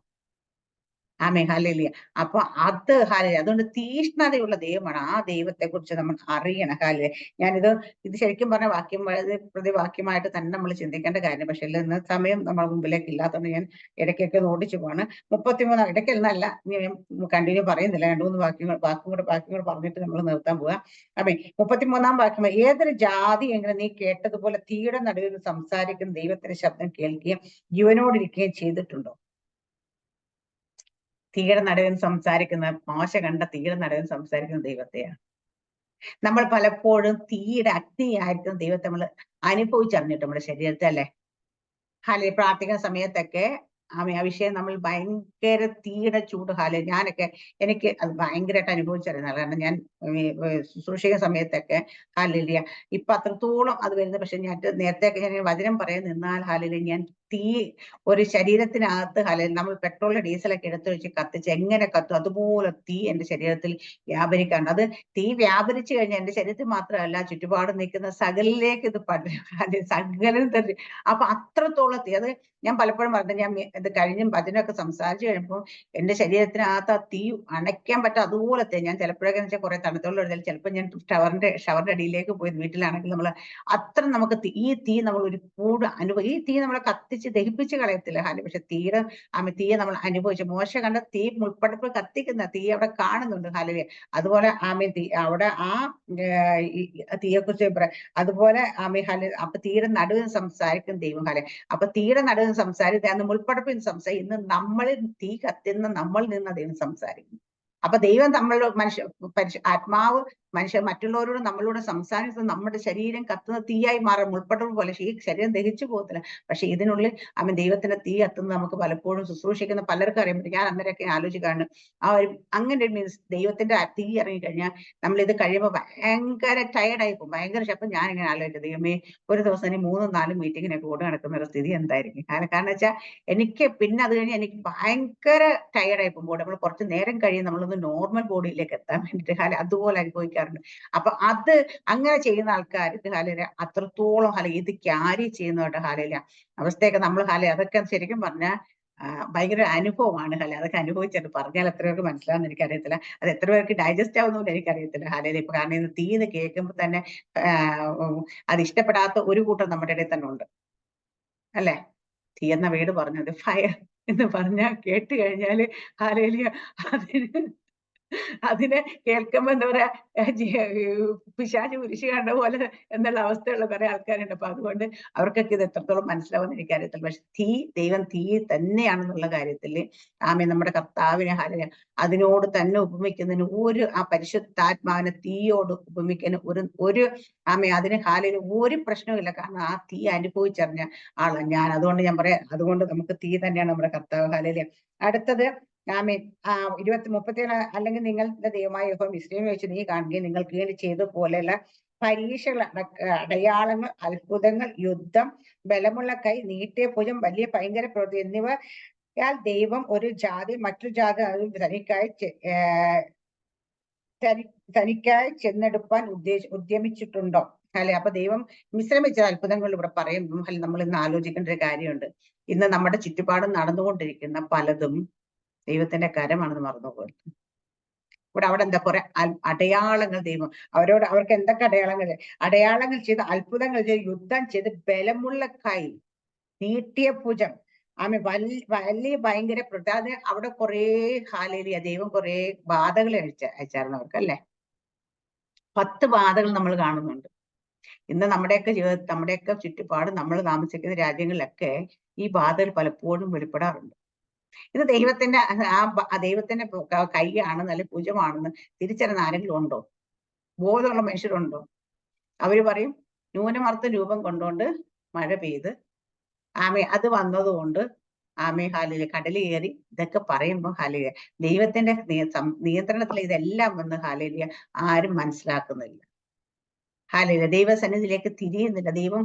ഹല്ലേലൂയ. അപ്പൊ അത് അതുകൊണ്ട് തീഷ്ണതയുള്ള ദൈവമാണ്. ആ ദൈവത്തെ കുറിച്ച് നമ്മൾ അറിയണം. ഞാനിത് ശരിക്കും പറഞ്ഞ പ്രതിവാക്യമായിട്ട് തന്നെ നമ്മൾ ചിന്തിക്കേണ്ട കാര്യം. പക്ഷെ ഇന്ന് സമയം നമ്മുടെ മുമ്പിലേക്ക് ഇല്ലാത്തതുകൊണ്ട് ഞാൻ ഇടയ്ക്കൊക്കെ ഓടിച്ചു പോവാണ്. 33 ഇടയ്ക്കെന്നല്ല, കണ്ടിന്യൂ പറയുന്നില്ല, 2-3 വാക്യങ്ങൾ പറഞ്ഞിട്ട് നമ്മൾ നിർത്താൻ പോവാ. 33-ാം വാക്യം, ഏതൊരു ജാതി എങ്ങനെ നീ കേട്ടതുപോലെ തീയുടെ നടുവിൽ സംസാരിക്കുന്ന ദൈവത്തിന്റെ ശബ്ദം കേൾക്കുകയും ജീവനോടിരിക്കുകയും ചെയ്തിട്ടുണ്ടോ? തീയുടെ നടുവിൽ സംസാരിക്കുന്ന, മോശ കണ്ട തീയുടെ നടുവിൽ സംസാരിക്കുന്ന ദൈവത്തെയാണ്. നമ്മൾ പലപ്പോഴും തീയുടെ അഗ്നിയായിരിക്കും ദൈവത്തെ നമ്മൾ അനുഭവിച്ചറിഞ്ഞിട്ട് നമ്മുടെ ശരീരത്തെ അല്ലെ. പ്രാർത്ഥിക്കുന്ന സമയത്തൊക്കെ ആ വിഷയം നമ്മൾ ഭയങ്കര തീയുടെ ചൂട് എനിക്ക് അത് ഭയങ്കരമായിട്ട് അനുഭവിച്ചറിയുന്നതാണ്. കാരണം ഞാൻ ശുശ്രൂഷിക്കുന്ന സമയത്തൊക്കെ ഹല്ലേലൂയ ഇപ്പൊ അത്രത്തോളം അത് വരുന്നത്. പക്ഷെ ഞാൻ നേരത്തെ ഞാൻ വചനം പറയാൻ നിന്നാൽ ഹല്ലേലൂയ ഞാൻ തീ ഒരു ശരീരത്തിനകത്ത് നമ്മൾ പെട്രോൾ ഡീസലൊക്കെ എടുത്ത് വെച്ച് കത്തിച്ച് എങ്ങനെ കത്തും അതുപോലെ തീ എന്റെ ശരീരത്തിൽ വ്യാപരിക്കാണ്. അത് തീ വ്യാപരിച്ചു കഴിഞ്ഞാൽ എന്റെ ശരീരത്തിൽ മാത്രമല്ല ചുറ്റുപാട് നിൽക്കുന്ന സകലിലേക്ക് ഇത് പടരും, സകലും തരും. അപ്പൊ അത്രത്തോളം തീ. അത് ഞാൻ പലപ്പോഴും പറഞ്ഞു, ഞാൻ ഇത് കഴിഞ്ഞും വചനമൊക്കെ സംസാരിച്ചു കഴിയുമ്പോൾ എന്റെ ശരീരത്തിനകത്ത് ആ തീ അണയ്ക്കാൻ പറ്റും അതുപോലത്തെ. ഞാൻ ചിലപ്പോഴൊക്കെ വെച്ചാൽ കുറെ തണുത്തുള്ള എടുത്താൽ ചിലപ്പോൾ ഞാൻ ഷവറിന്റെ അടിയിലേക്ക് പോയി വീട്ടിലാണെങ്കിൽ നമ്മൾ അത്ര നമുക്ക് ഈ തീ നമ്മൾ ഒരു കൂട് ഈ തീ നമ്മളെ കത്തി കത്തിച്ച് ദഹിപ്പിച്ച് കളയത്തില്ല ഹാലി. പക്ഷെ തീയെ നമ്മൾ അനുഭവിച്ചു. മോശ കണ്ട തീ മുൾപ്പടപ്പ് കത്തിക്കുന്ന തീ അവിടെ കാണുന്നുണ്ട് ഹാലി. അതുപോലെ അവിടെ ആ തീയെക്കുറിച്ച് അതുപോലെ ഹാലി. അപ്പൊ തീയുടെ നടുവിൽ സംസാരിക്കും ദൈവം ഹാലി. അപ്പൊ തീയുടെ നടുവിൽ സംസാരിക്കുക അന്ന് മുൾപ്പടപ്പിൽ സംസാരിക്കും. ഇന്ന് നമ്മളിൽ തീ കത്തുന്ന നമ്മളിൽ നിന്ന് ദൈവം സംസാരിക്കും. അപ്പൊ ദൈവം നമ്മളുടെ ആത്മാവ് മറ്റുള്ളവരോട് നമ്മളോട് സംസാരിക്കുന്നത് നമ്മുടെ ശരീരം കത്തുന്ന തീയായി മാറും. മുൾപ്പടവ് പോലെ ഈ ശരീരം ദഹിച്ചു പോകത്തില്ല. പക്ഷെ ഇതിനുള്ളിൽ ദൈവത്തിന്റെ തീ കത്തുന്നത് നമുക്ക് പലപ്പോഴും ശുശ്രൂഷിക്കുന്ന പലർക്കും അറിയാൻ പറ്റും. ഞാൻ അന്നേരമൊക്കെ ആലോചിക്കാണ് അങ്ങനെ മീൻസ് ദൈവത്തിന്റെ തീ ഇറങ്ങിക്കഴിഞ്ഞാൽ നമ്മൾ ഇത് കഴിയുമ്പോൾ ഭയങ്കര ടയർഡായി പോകും, ഭയങ്കര. അപ്പൊ ഞാൻ ഇങ്ങനെ ആലോചിക്കും, ദൈവമേ ഒരു ദിവസം 3-4 മീറ്റിങ്ങിനൊക്കെ കൂടെ നടക്കുന്ന ഒരു സ്ഥിതി എന്തായിരിക്കും. കാരണം വെച്ചാൽ എനിക്ക് പിന്നെ അത് കഴിഞ്ഞ് എനിക്ക് ഭയങ്കര ടയർഡായി പോകുമ്പോൾ നമ്മൾ കുറച്ച് നേരം കഴിയും നമ്മളൊന്ന് നോർമൽ ബോഡിയിലേക്ക് എത്താൻ വേണ്ടിയിട്ട് അതുപോലെ അനുഭവിക്കാറുണ്ട്. അപ്പൊ അത് അങ്ങനെ ചെയ്യുന്ന ആൾക്കാർക്ക് അത്രത്തോളം ഇത് ക്യാരി ചെയ്യുന്നവരുടെ അവസ്ഥയൊക്കെ നമ്മൾ അതൊക്കെ ശരിക്കും പറഞ്ഞാൽ ഭയങ്കര അനുഭവമാണ് അതൊക്കെ അനുഭവിച്ചിട്ട് പറഞ്ഞാൽ എത്ര പേർക്ക് മനസ്സിലാവുന്ന എനിക്കറിയത്തില്ല. അത് എത്ര പേർക്ക് ഡൈജസ്റ്റ് ആവുന്നതും എനിക്കറിയത്തില്ല ഇപ്പൊ കാരണം ഇത് തീന്ന് കേൾക്കുമ്പോൾ തന്നെ അത് ഇഷ്ടപ്പെടാത്ത ഒരു കൂട്ടം നമ്മുടെ ഇടയിൽ തന്നെ ഉണ്ട് അല്ലെ. തീ എന്ന വീട് പറഞ്ഞത് ഫയർ എന്ന് പറഞ്ഞാൽ കേട്ട് കഴിഞ്ഞാല് അതിനെ കേൾക്കുമ്പോ എന്താ പറയാ, പിശാച് കുരിശ് കണ്ട പോലെ എന്നുള്ള അവസ്ഥയുള്ള കുറെ ആൾക്കാരുണ്ട്. അപ്പൊ അതുകൊണ്ട് അവർക്കൊക്കെ ഇത് എത്രത്തോളം മനസ്സിലാവുമെന്ന് എനിക്കറിയത്തില്ല. പക്ഷെ ദൈവം തീ തന്നെയാണെന്നുള്ള കാര്യത്തില് നമ്മുടെ കർത്താവിനെ അതിനോട് തന്നെ ഉപമിക്കുന്നതിന് ആ പരിശുദ്ധാത്മാവിനെ തീയോട് ഉപമിക്കുന്നതിന് ഒരു അതിന് ഒരു പ്രശ്നവുമില്ല. കാരണം ആ തീ അനുഭവിച്ചറിഞ്ഞ ആളാണ് ഞാൻ. അതുകൊണ്ട് ഞാൻ പറയാം, അതുകൊണ്ട് നമുക്ക് തീ തന്നെയാണ് നമ്മുടെ കർത്താവ്. അടുത്തത് 37 അല്ലെങ്കിൽ നിങ്ങളുടെ ദൈവമായ യഹോവ മിസ്രയീമിൽ വെച്ച് നീ കാണുകയും നിങ്ങൾക്ക് വേണ്ടി ചെയ്ത പോലെയുള്ള പരീക്ഷകൾ, അടയാളങ്ങൾ, അത്ഭുതങ്ങൾ, യുദ്ധം, ബലമുള്ള കൈ, നീട്ടിയ ഭുജം, വലിയ ഭയങ്കര പ്രവൃത്തി എന്നിവയാൽ ദൈവം ഒരു ജാതി മറ്റൊരു ജാതി തനിക്കായി ചെന്നെടുപ്പാൻ ഉദ്യമിച്ചിട്ടുണ്ടോ അല്ലെ. അപ്പൊ ദൈവം മിശ്രമിച്ച അത്ഭുതങ്ങൾ ഇവിടെ പറയുമ്പോൾ നമ്മൾ ഇന്ന് ആലോചിക്കേണ്ട ഒരു കാര്യമുണ്ട്. ഇന്ന് നമ്മുടെ ചുറ്റുപാടും നടന്നുകൊണ്ടിരിക്കുന്ന പലതും ദൈവത്തിന്റെ കരമാണെന്ന് മറന്നുപോകരുത്. അവിടെ എന്താ കുറെ അടയാളങ്ങൾ ദൈവം അവർക്ക് എന്തൊക്കെ അടയാളങ്ങൾ ചെയ്ത്, അത്ഭുതങ്ങൾ ചെയ്ത്, യുദ്ധം ചെയ്ത്, ബലമുള്ള കൈ, നീട്ടിയ ഭുജം, വലിയ ഭയങ്കര പ്രധാന അവിടെ കുറെ ദൈവം കുറെ ബാധകൾ അയച്ചായിരുന്നു അവർക്ക് അല്ലെ. 10 ബാധകൾ നമ്മൾ കാണുന്നുണ്ട്. ഇന്ന് നമ്മുടെയൊക്കെ ജീവിതത്തിൽ, നമ്മുടെയൊക്കെ ചുറ്റുപാട്, നമ്മൾ താമസിക്കുന്ന രാജ്യങ്ങളിലൊക്കെ ഈ ബാധകൾ പലപ്പോഴും വെളിപ്പെടാറുണ്ട്. ഇത് ദൈവത്തിന്റെ ദൈവത്തിന്റെ കൈയാണെന്ന് അല്ലെങ്കിൽ ഭുജമാണെന്ന് തിരിച്ചറിയുന്ന ആരെങ്കിലും ഉണ്ടോ? ബോധമുള്ള മനുഷ്യരുണ്ടോ? അവര് പറയും ന്യൂനമർദ്ദ രൂപം കൊണ്ടുകൊണ്ട് മഴ പെയ്ത് അത് വന്നതുകൊണ്ട് കടല് കയറി, ഇതൊക്കെ പറയുമ്പോൾ ദൈവത്തിന്റെ നിയന്ത്രണത്തിൽ ഇതെല്ലാം വന്ന് ആരും മനസ്സിലാക്കുന്നില്ല. ദൈവസന്നിധിയിലേക്ക് തിരിയുന്നില്ല.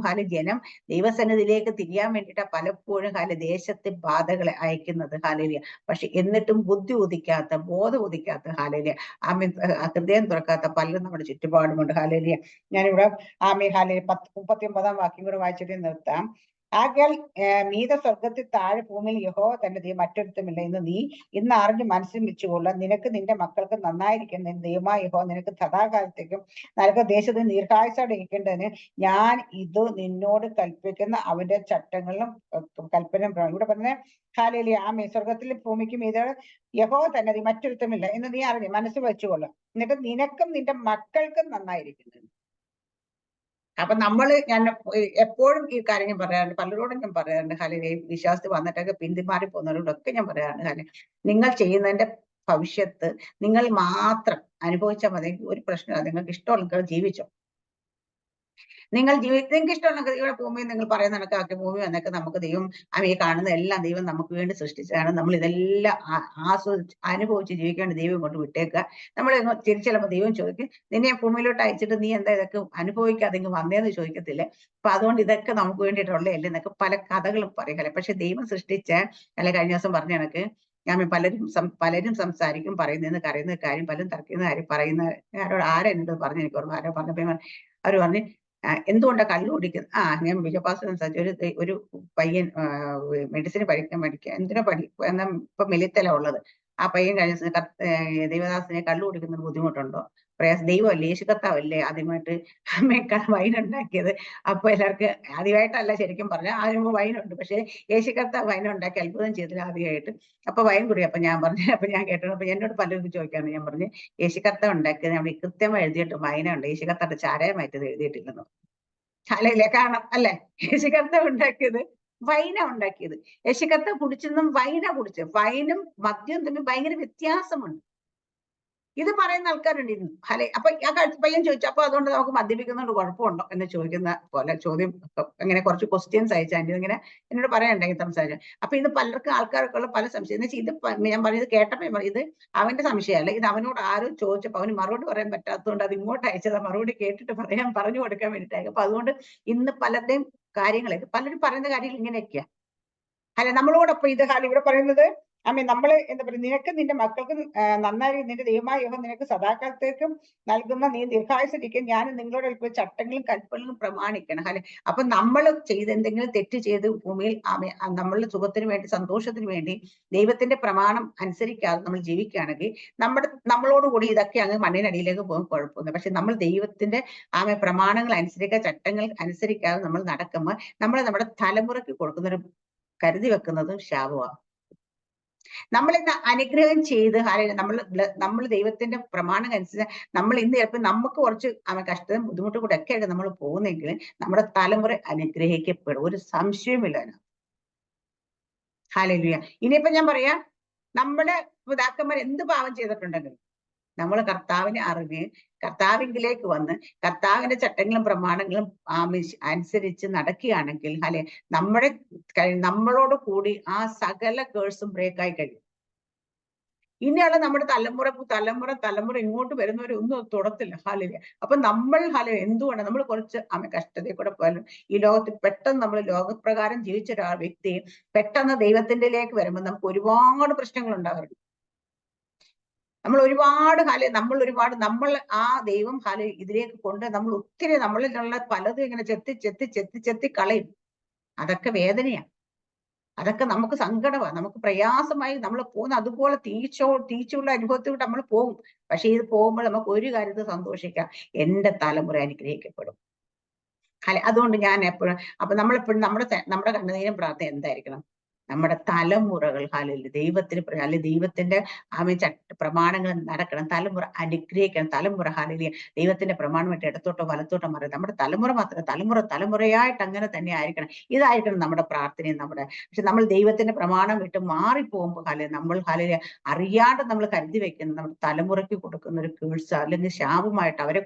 ജനം ദൈവസന്നിധിയിലേക്ക് തിരിയാൻ വേണ്ടിയിട്ട് പലപ്പോഴും ദേശത്തെ ബാധകളെ അയക്കുന്നത് പക്ഷെ എന്നിട്ടും ബുദ്ധി ഉദിക്കാത്ത, ബോധം ഉദിക്കാത്ത ഹൃദയം തുറക്കാത്ത പലരും നമ്മുടെ ചുറ്റുപാടുമുണ്ട്. ഞാനിവിടെ 39 വാക്യം കൂടെ വായിച്ചിട്ട് നിർത്താം. ആകയാൽ മീത സ്വർഗത്തിൽ താഴെ ഭൂമിയിൽ യഹോവ തന്റെ ദൈവം മറ്റൊരുത്തമില്ല എന്ന് നീ ഇന്ന് അറിഞ്ഞ് മനസ്സിൽ വെച്ചുകൊള്ളുക. നിനക്ക് നിന്റെ മക്കൾക്ക് നന്നായിരിക്കുന്ന ദൈവമായ യഹോവ നിനക്ക് സദാകാലത്തേക്കും നൽകുന്ന ദേശത്ത് ദീർഘായുസ്സോടെ ഇരിക്കേണ്ടതിന് ഞാൻ ഇത് നിന്നോട് കൽപ്പിക്കുന്ന അവന്റെ ചട്ടങ്ങളിലും കൽപ്പനയും. ഇവിടെ പറഞ്ഞ സ്വർഗത്തിലും ഭൂമിക്കും ഇത് യഹോവ തന്നെ മറ്റൊരുത്തമില്ല എന്ന് നീ അറിഞ്ഞ് മനസ്സിൽ വെച്ചുകൊള്ളുക. എന്നിട്ട് നിനക്കും നിന്റെ മക്കൾക്കും നന്നായിരിക്കുന്നത്. അപ്പൊ ഞാൻ എപ്പോഴും ഈ കാര്യം ഞാൻ പറയാറുണ്ട്, പലരോടും ഞാൻ പറയാറുണ്ട്. വിശ്വാസത്തിൽ വന്നിട്ടൊക്കെ പിന്തിമാറി പോകുന്നവരോടൊക്കെ ഞാൻ പറയാറുണ്ട്, നിങ്ങൾ ചെയ്യുന്നതിന്റെ ഭവിഷ്യത്ത് നിങ്ങൾ മാത്രം അനുഭവിച്ചാൽ മതി, ഒരു പ്രശ്നമില്ല. നിങ്ങൾക്ക് ഇഷ്ടമുള്ള ജീവിച്ചോ. നിങ്ങൾക്ക് ഇഷ്ടമുള്ള ഇവിടെ ഭൂമി നിങ്ങൾ പറയുന്ന കണക്കാക്കി ഭൂമി എന്നൊക്കെ നമുക്ക് ദൈവം കാണുന്ന എല്ലാം ദൈവം നമുക്ക് വേണ്ടി സൃഷ്ടിച്ചതാണ്. നമ്മൾ ഇതെല്ലാം ആസ്വദിച്ച് അനുഭവിച്ച് ജീവിക്കേണ്ട ദൈവം കൊണ്ട് വിട്ടേക്കുക. നമ്മൾ തിരിച്ചെല്ലുമ്പോൾ ദൈവം ചോദിക്കും, നിന്നെ ഭൂമിയിലോട്ട് അയച്ചിട്ട് നീ എന്താ ഇതൊക്കെ അനുഭവിക്കാതെ ഇങ്ങ് വന്നേന്ന് ചോദിക്കത്തില്ലേ. അപ്പൊ അതുകൊണ്ട് ഇതൊക്കെ നമുക്ക് വേണ്ടിയിട്ടുള്ളതല്ലേ എന്നൊക്കെ പല കഥകളും പറയും. പക്ഷെ ദൈവം സൃഷ്ടിച്ച കഴിഞ്ഞ ദിവസം പറഞ്ഞ കണക്ക് പലരും സംസാരിക്കും, പറയുന്നതെന്ന് കരയുന്ന കാര്യം, പലരും തർക്കുന്ന കാര്യം പറയുന്ന ആരെന്നത് പറഞ്ഞു. എനിക്ക് ഓർമ്മ ആരോ പറഞ്ഞപ്പോ അവർ പറഞ്ഞ് എന്തുകൊണ്ടാ കള്ളു കുടിക്കുന്നത്? ഞാൻ വിജയപാസ് സംസാരിച്ചു. ഒരു പയ്യൻ മെഡിസിൻ പഠിക്കാൻ എന്തിനോ ഇപ്പൊ മെലിത്തല ഉള്ളത്. ആ പയ്യൻ കഴിഞ്ഞ ദൈവദാസിനെ കള്ളു കുടിക്കുന്നതിന് ബുദ്ധിമുട്ടുണ്ടോ? പ്രയാസം. ദൈവമല്ലേ, യേശു കർത്താവല്ലേ ആദ്യമായിട്ട് വൈൻ ഉണ്ടാക്കിയത്. അപ്പൊ എല്ലാവർക്കും ആദ്യമായിട്ടല്ല ശരിക്കും പറഞ്ഞാൽ, ആദ്യം വൈനുണ്ട്, പക്ഷെ യേശു കർത്താവ് വൈൻ ഉണ്ടാക്കി അത്ഭുതം ചെയ്തില്ല ആദ്യമായിട്ട്. അപ്പൊ വൈൻ കുടി. അപ്പൊ ഞാൻ പറഞ്ഞു, അപ്പൊ ഞാൻ കേട്ടു. അപ്പൊ എന്നോട് പലരും ചോദിക്കാന്ന്, ഞാൻ പറഞ്ഞു യേശു കർത്താവ് ഉണ്ടാക്കിയത് നമ്മൾ കൃത്യമായി എഴുതിയിട്ട് വൈനുണ്ട്, യേശു കർത്താവ് ചാരമായിട്ടത് എഴുതിയിട്ടില്ലെന്ന്. അല്ലേ, കാണാം അല്ലെ? യേശു കർത്താവ് ഉണ്ടാക്കിയത് വൈന ഉണ്ടാക്കിയത്. യേശു കർത്താവ് കുടിച്ചെന്നും വൈന കുടിച്ചത്. വൈനും മദ്യവും തമ്മിൽ ഭയങ്കര വ്യത്യാസമുണ്ട്. ഇത് പറയുന്ന ആൾക്കാരുണ്ട് ഇന്ന്. അല്ലെ? അപ്പൊ ആ പയ്യൻ ചോദിച്ചു, അപ്പൊ അതുകൊണ്ട് നമുക്ക് മദ്യപിക്കുന്നതുകൊണ്ട് കുഴപ്പമുണ്ടോ എന്ന് ചോദിക്കുന്ന പോലെ ചോദ്യം. ഇങ്ങനെ കുറച്ച് ക്വസ്റ്റ്യൻസ് അയച്ചാൽ ഇങ്ങനെ എന്നോട് പറയാനുണ്ടെങ്കിൽ സംസാരിച്ചു. അപ്പൊ ഇത് പലർക്കും ആൾക്കാർക്കുള്ള ഉള്ള പല സംശയം. എന്ന് വെച്ചാൽ ഇത് ഞാൻ പറഞ്ഞത് കേട്ടപ്പോ ഇത് അവന്റെ സംശയമല്ല, ഇത് അവനോട് ആരും ചോദിച്ചപ്പോ അവന് മറുപടി പറയാൻ പറ്റാത്തതുകൊണ്ട് അത് ഇങ്ങോട്ട് അയച്ചത്. മറുപടി കേട്ടിട്ട് പറഞ്ഞു കൊടുക്കാൻ വേണ്ടിയിട്ടായി. അപ്പൊ അതുകൊണ്ട് ഇന്ന് പലരുടെയും കാര്യങ്ങൾ, പലരും പറയുന്ന കാര്യങ്ങൾ ഇങ്ങനെയൊക്കെയാ. അല്ല, നമ്മളോടൊപ്പം ഇത് ഇവിടെ പറയുന്നത്, നമ്മള് എന്താ പറയുക, നിനക്ക് നിന്റെ മക്കൾക്ക് നന്നായി നിന്റെ ദൈവമായ യഹോവ നിനക്ക് സദാകാലത്തേക്കും നൽകുന്ന നീ ദീർഘായുസ്സരിക്കും ഞാൻ നിങ്ങളോട് ഏൽപ്പിച്ച ചട്ടങ്ങളും കൽപ്പനകളും പ്രമാണിക്കണം. അല്ലെ? അപ്പൊ നമ്മൾ എന്തെങ്കിലും തെറ്റ് ചെയ്ത് ഭൂമിയിൽ നമ്മളുടെ സുഖത്തിന് വേണ്ടി, സന്തോഷത്തിന് വേണ്ടി ദൈവത്തിന്റെ പ്രമാണം അനുസരിക്കാതെ നമ്മൾ ജീവിക്കുകയാണെങ്കിൽ നമ്മളോടുകൂടി ഇതൊക്കെ അങ്ങ് മണ്ണിനടിയിലേക്ക് പോകും, കുഴപ്പമൊന്നും. പക്ഷെ നമ്മൾ ദൈവത്തിന്റെ പ്രമാണങ്ങൾ അനുസരിക്കുക, ചട്ടങ്ങൾ അനുസരിക്കാതെ നമ്മൾ നടക്കുമ്പോൾ നമ്മുടെ തലമുറയ്ക്ക് കൊടുക്കുന്നൊരു കരുതി വെക്കുന്നതും ശാപമാണ്. നമ്മളിന്ന് അനുഗ്രഹം ചെയ്ത് നമ്മൾ ദൈവത്തിന്റെ പ്രമാണം അനുസരിച്ച് നമ്മൾ ഇന്ന് ചിലപ്പോൾ നമുക്ക് കുറച്ച് കഷ്ടവും ബുദ്ധിമുട്ടും കൂടെ ഒക്കെയാണ് നമ്മൾ പോകുന്നെങ്കിൽ നമ്മുടെ തലമുറ അനുഗ്രഹിക്കപ്പെടും, ഒരു സംശയമില്ല. ഹല്ലേലൂയ. ഇനിയിപ്പോ ഞാൻ പറയാം, നമ്മുടെ പിതാക്കന്മാർ എന്ത് പാപം ചെയ്തിട്ടുണ്ടെങ്കിലും നമ്മൾ കർത്താവിനെ അറിഞ്ഞ് കർത്താവിലേക്ക് വന്ന് കർത്താവിന്റെ ചട്ടങ്ങളും പ്രമാണങ്ങളും അനുസരിച്ച് നടക്കുകയാണെങ്കിൽ നമ്മളോട് കൂടി ആ സകല കേഴ്സും ബ്രേക്കായി കഴിയും. ഇനിയുള്ള നമ്മുടെ തലമുറ ഇങ്ങോട്ട് വരുന്നവരൊന്നും തൊടത്തില്ല. ഹല്ലേലൂയ. അപ്പൊ നമ്മൾ എന്തുകൊണ്ട് നമ്മൾ കുറച്ച് കഷ്ടതയിൽ കൂടെ പോയാലും ഈ ലോകത്തിൽ പെട്ടെന്ന് നമ്മൾ ലോകപ്രകാരം ജീവിച്ച വ്യക്തി പെട്ടെന്ന് ദൈവത്തിൻ്റെലേക്ക് വരുമ്പോൾ നമുക്ക് ഒരുപാട് പ്രശ്നങ്ങൾ ഉണ്ടാകാറുണ്ട്. നമ്മൾ ആ ദൈവം ഇതിലേക്ക് കൊണ്ട് നമ്മൾ ഒത്തിരി നമ്മളിലുള്ള പലതും ഇങ്ങനെ ചെത്തി കളയും. അതൊക്കെ വേദനയാണ്, അതൊക്കെ നമുക്ക് സങ്കടമാണ്, നമുക്ക് പ്രയാസമായി നമ്മൾ പോകുന്ന അതുപോലെ തീച്ചുള്ള അനുഭവത്തിലൂടെ നമ്മൾ പോകും. പക്ഷെ ഇത് പോകുമ്പോൾ നമുക്ക് ഒരു കാര്യത്തിൽ സന്തോഷിക്കാം, എന്റെ തലമുറ അനുഗ്രഹിക്കപ്പെടും. അതുകൊണ്ട് ഞാൻ എപ്പോഴും നമ്മളെപ്പോഴും നമ്മുടെ കണ്ണുനീരും പ്രാർത്ഥന എന്തായിരിക്കണം? നമ്മുടെ തലമുറകൾ ദൈവത്തിന്റെ പ്രമാണങ്ങൾ നടക്കണം, തലമുറ അനുഗ്രഹിക്കണം, തലമുറ ദൈവത്തിന്റെ പ്രമാണമായിട്ട് ഇടത്തോട്ടോ വലത്തോട്ടോ മാറി നമ്മുടെ തലമുറ മാത്രം തലമുറയായിട്ട് അങ്ങനെ തന്നെ ആയിരിക്കണം. ഇതായിരിക്കണം നമ്മുടെ പ്രാർത്ഥനയും പക്ഷെ നമ്മൾ ദൈവത്തിന്റെ പ്രമാണം വിട്ട് മാറിപ്പോകുമ്പോൾ നമ്മൾ അറിയാണ്ട് നമ്മൾ കരുതി വെക്കുന്ന നമ്മുടെ തലമുറയ്ക്ക് കൊടുക്കുന്ന ഒരു കേഴ്സ് അല്ലെങ്കിൽ ശാപമായിട്ട് അവരെ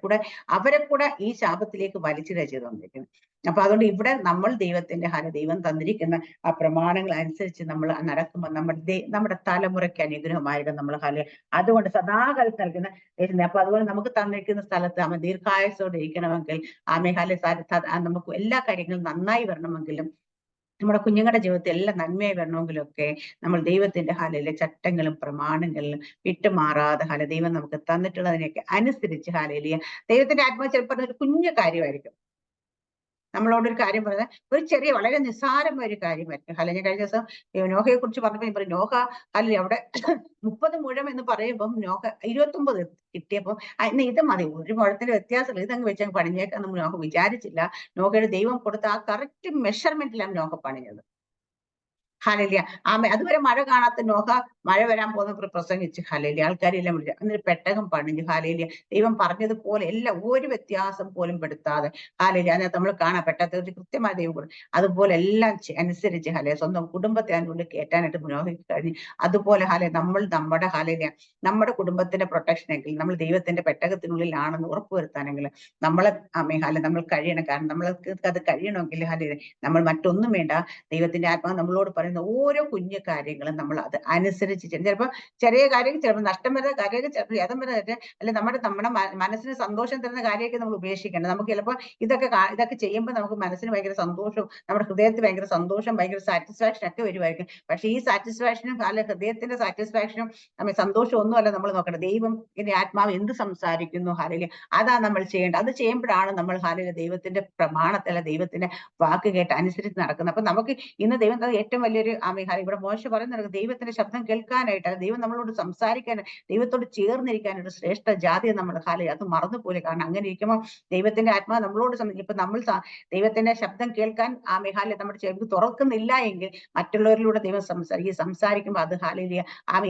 കൂടെ ഈ ശാപത്തിലേക്ക് വലിച്ചിടുക ചെയ്തുകൊണ്ടിരിക്കുന്നത്. അപ്പൊ അതുകൊണ്ട് ഇവിടെ നമ്മൾ ദൈവം തന്നിരിക്കുന്ന ആ പ്രമാണങ്ങൾ അനുസരിച്ച് നമ്മൾ നടക്കുമ്പോൾ നമ്മുടെ തലമുറയ്ക്ക് അനുഗ്രഹമായിരിക്കും നമ്മൾ അതുകൊണ്ട് സദാകാലത്ത് നൽകുന്ന. അപ്പൊ അതുപോലെ നമുക്ക് തന്നിരിക്കുന്ന സ്ഥലത്ത് ദീർഘായുസ്സോടെ ഇരിക്കണമെങ്കിൽ നമുക്ക് എല്ലാ കാര്യങ്ങളും നന്നായി വരണമെങ്കിലും നമ്മുടെ കുഞ്ഞുങ്ങളുടെ ജീവിതത്തിൽ എല്ലാം നന്മയായി വരണമെങ്കിലും ഒക്കെ നമ്മൾ ദൈവത്തിന്റെ ചട്ടങ്ങളും പ്രമാണങ്ങളിലും വിട്ടുമാറാതെ ദൈവം നമുക്ക് തന്നിട്ടുള്ളതിനെയൊക്കെ അനുസരിച്ച് ദൈവത്തിന്റെ ആത്മാവ് ചിലപ്പോൾ ഒരു കുഞ്ഞു കാര്യമായിരിക്കും. നമ്മളോടൊരു കാര്യം പറഞ്ഞാൽ ഒരു ചെറിയ വളരെ നിസ്സാരമായ ഒരു കാര്യമായിരിക്കും. ഞാൻ കഴിഞ്ഞ ദിവസം നോഹയെ കുറിച്ച് പറഞ്ഞപ്പോൾ നോഹ അവിടെ 30 മുഴം എന്ന് പറയുമ്പോൾ നോഹ 29 കിട്ടിയപ്പോൾ ഇന്ന് ഇത് മതി, ഒരു മുഴത്തിന്റെ വ്യത്യാസമില്ല, ഇതങ്ങ് വെച്ചങ്ങ് പണിഞ്ഞേക്കാന്ന് നോഹ വിചാരിച്ചില്ല. നോഹയുടെ ദൈവം കൊടുത്ത ആ കറക്റ്റ് മെഷർമെന്റിലാണ് നോഹ പണിഞ്ഞത്. ഹല്ലേലൂയ. അതുവരെ മഴ കാണാത്ത നോഹ മഴ വരാൻ പോകുന്ന പ്രസംഗിച്ച് ഹല്ലേലൂയ. ആൾക്കാരെല്ലാം വിളിച്ചു. എന്നിട്ട് പെട്ടകം പണിഞ്ഞു. ഹല്ലേലൂയ. ദൈവം പറഞ്ഞതുപോലെ എല്ലാം ഒരു വ്യത്യാസം പോലും പെടുത്താതെ ഹല്ലേലൂയ. അതിനകത്ത് നമ്മൾ കാണാൻ പറ്റാത്ത കൃത്യമായ ദൈവം കൊടുക്കും. അതുപോലെ എല്ലാം അനുസരിച്ച് സ്വന്തം കുടുംബത്തെ അതിനുള്ളിൽ കയറ്റാനായിട്ട് നോഹയ്ക്ക് കഴിഞ്ഞു. അതുപോലെ നമ്മുടെ കുടുംബത്തിന്റെ പ്രൊട്ടക്ഷനെങ്കിൽ നമ്മൾ ദൈവത്തിന്റെ പെട്ടകത്തിനുള്ളിലാണെന്ന് ഉറപ്പുവരുത്താനെങ്കിൽ നമ്മൾ കഴിയണം. കാരണം നമ്മൾക്ക് അത് കഴിയണമെങ്കിൽ നമ്മൾ മറ്റൊന്നും വേണ്ട, ദൈവത്തിന്റെ ആത്മാവ് നമ്മളോട് പറയുന്ന ഓരോ കുഞ്ഞു കാര്യങ്ങളും നമ്മൾ അത് അനുസരിച്ച് ചെയ്യണം. ചിലപ്പോൾ ചെറിയ കാര്യങ്ങൾ, ചിലപ്പോൾ നഷ്ടം വരുന്ന കാര്യങ്ങൾ, ചിലപ്പോൾ യഥം വരുന്ന അല്ലെ നമ്മുടെ മനസ്സിന് സന്തോഷം തരുന്ന കാര്യമൊക്കെ നമ്മൾ ഉപേക്ഷിക്കണം. നമുക്ക് ചിലപ്പോൾ ഇതൊക്കെ ചെയ്യുമ്പോൾ നമുക്ക് മനസ്സിന് ഭയങ്കര സന്തോഷവും നമ്മുടെ ഹൃദയത്തിൽ ഭയങ്കര സന്തോഷം, ഭയങ്കര സാറ്റിസ്ഫാക്ഷൻ ഒക്കെ വരുമായിരിക്കും. പക്ഷെ ഈ സാറ്റിസ്ഫാക്ഷനും ഹൃദയത്തിന്റെ സാറ്റിസ്ഫാക്ഷനും സന്തോഷം ഒന്നുമല്ല നമ്മൾ നോക്കണം. ദൈവം ആത്മാവ് എന്ത് സംസാരിക്കുന്നു അതാ നമ്മൾ ചെയ്യേണ്ടത്. അത് ചെയ്യുമ്പോഴാണ് നമ്മൾ ദൈവത്തിന്റെ പ്രമാണത്തെ ദൈവത്തിന്റെ വാക്ക് കേട്ട് അനുസരിച്ച് നടക്കുന്നത്. അപ്പൊ നമുക്ക് ഇന്ന് ദൈവം ഏറ്റവും വലിയ വലിയൊരു ഹാല ഇവിടെ മോശ പറയുന്നത് ദൈവത്തിന്റെ ശബ്ദം കേൾക്കാനായിട്ട്, ദൈവം നമ്മളോട് സംസാരിക്കാൻ, ദൈവത്തോട് ചേർന്നിരിക്കാൻ ഒരു ശ്രേഷ്ഠ ജാതി നമ്മൾ ഹാല അത് മറന്നുപോലെ. കാരണം അങ്ങനെ ഇരിക്കുമ്പോൾ ദൈവത്തിന്റെ ആത്മാവ് നമ്മളോട് ഇപ്പൊ നമ്മൾ ദൈവത്തിന്റെ ശബ്ദം കേൾക്കാൻ ഹാല നമ്മുടെ ചെവി തുറക്കുന്നില്ല എങ്കിൽ മറ്റുള്ളവരിലൂടെ ദൈവം സംസാരിക്കുമ്പോൾ അത് ഹാലയിലിയ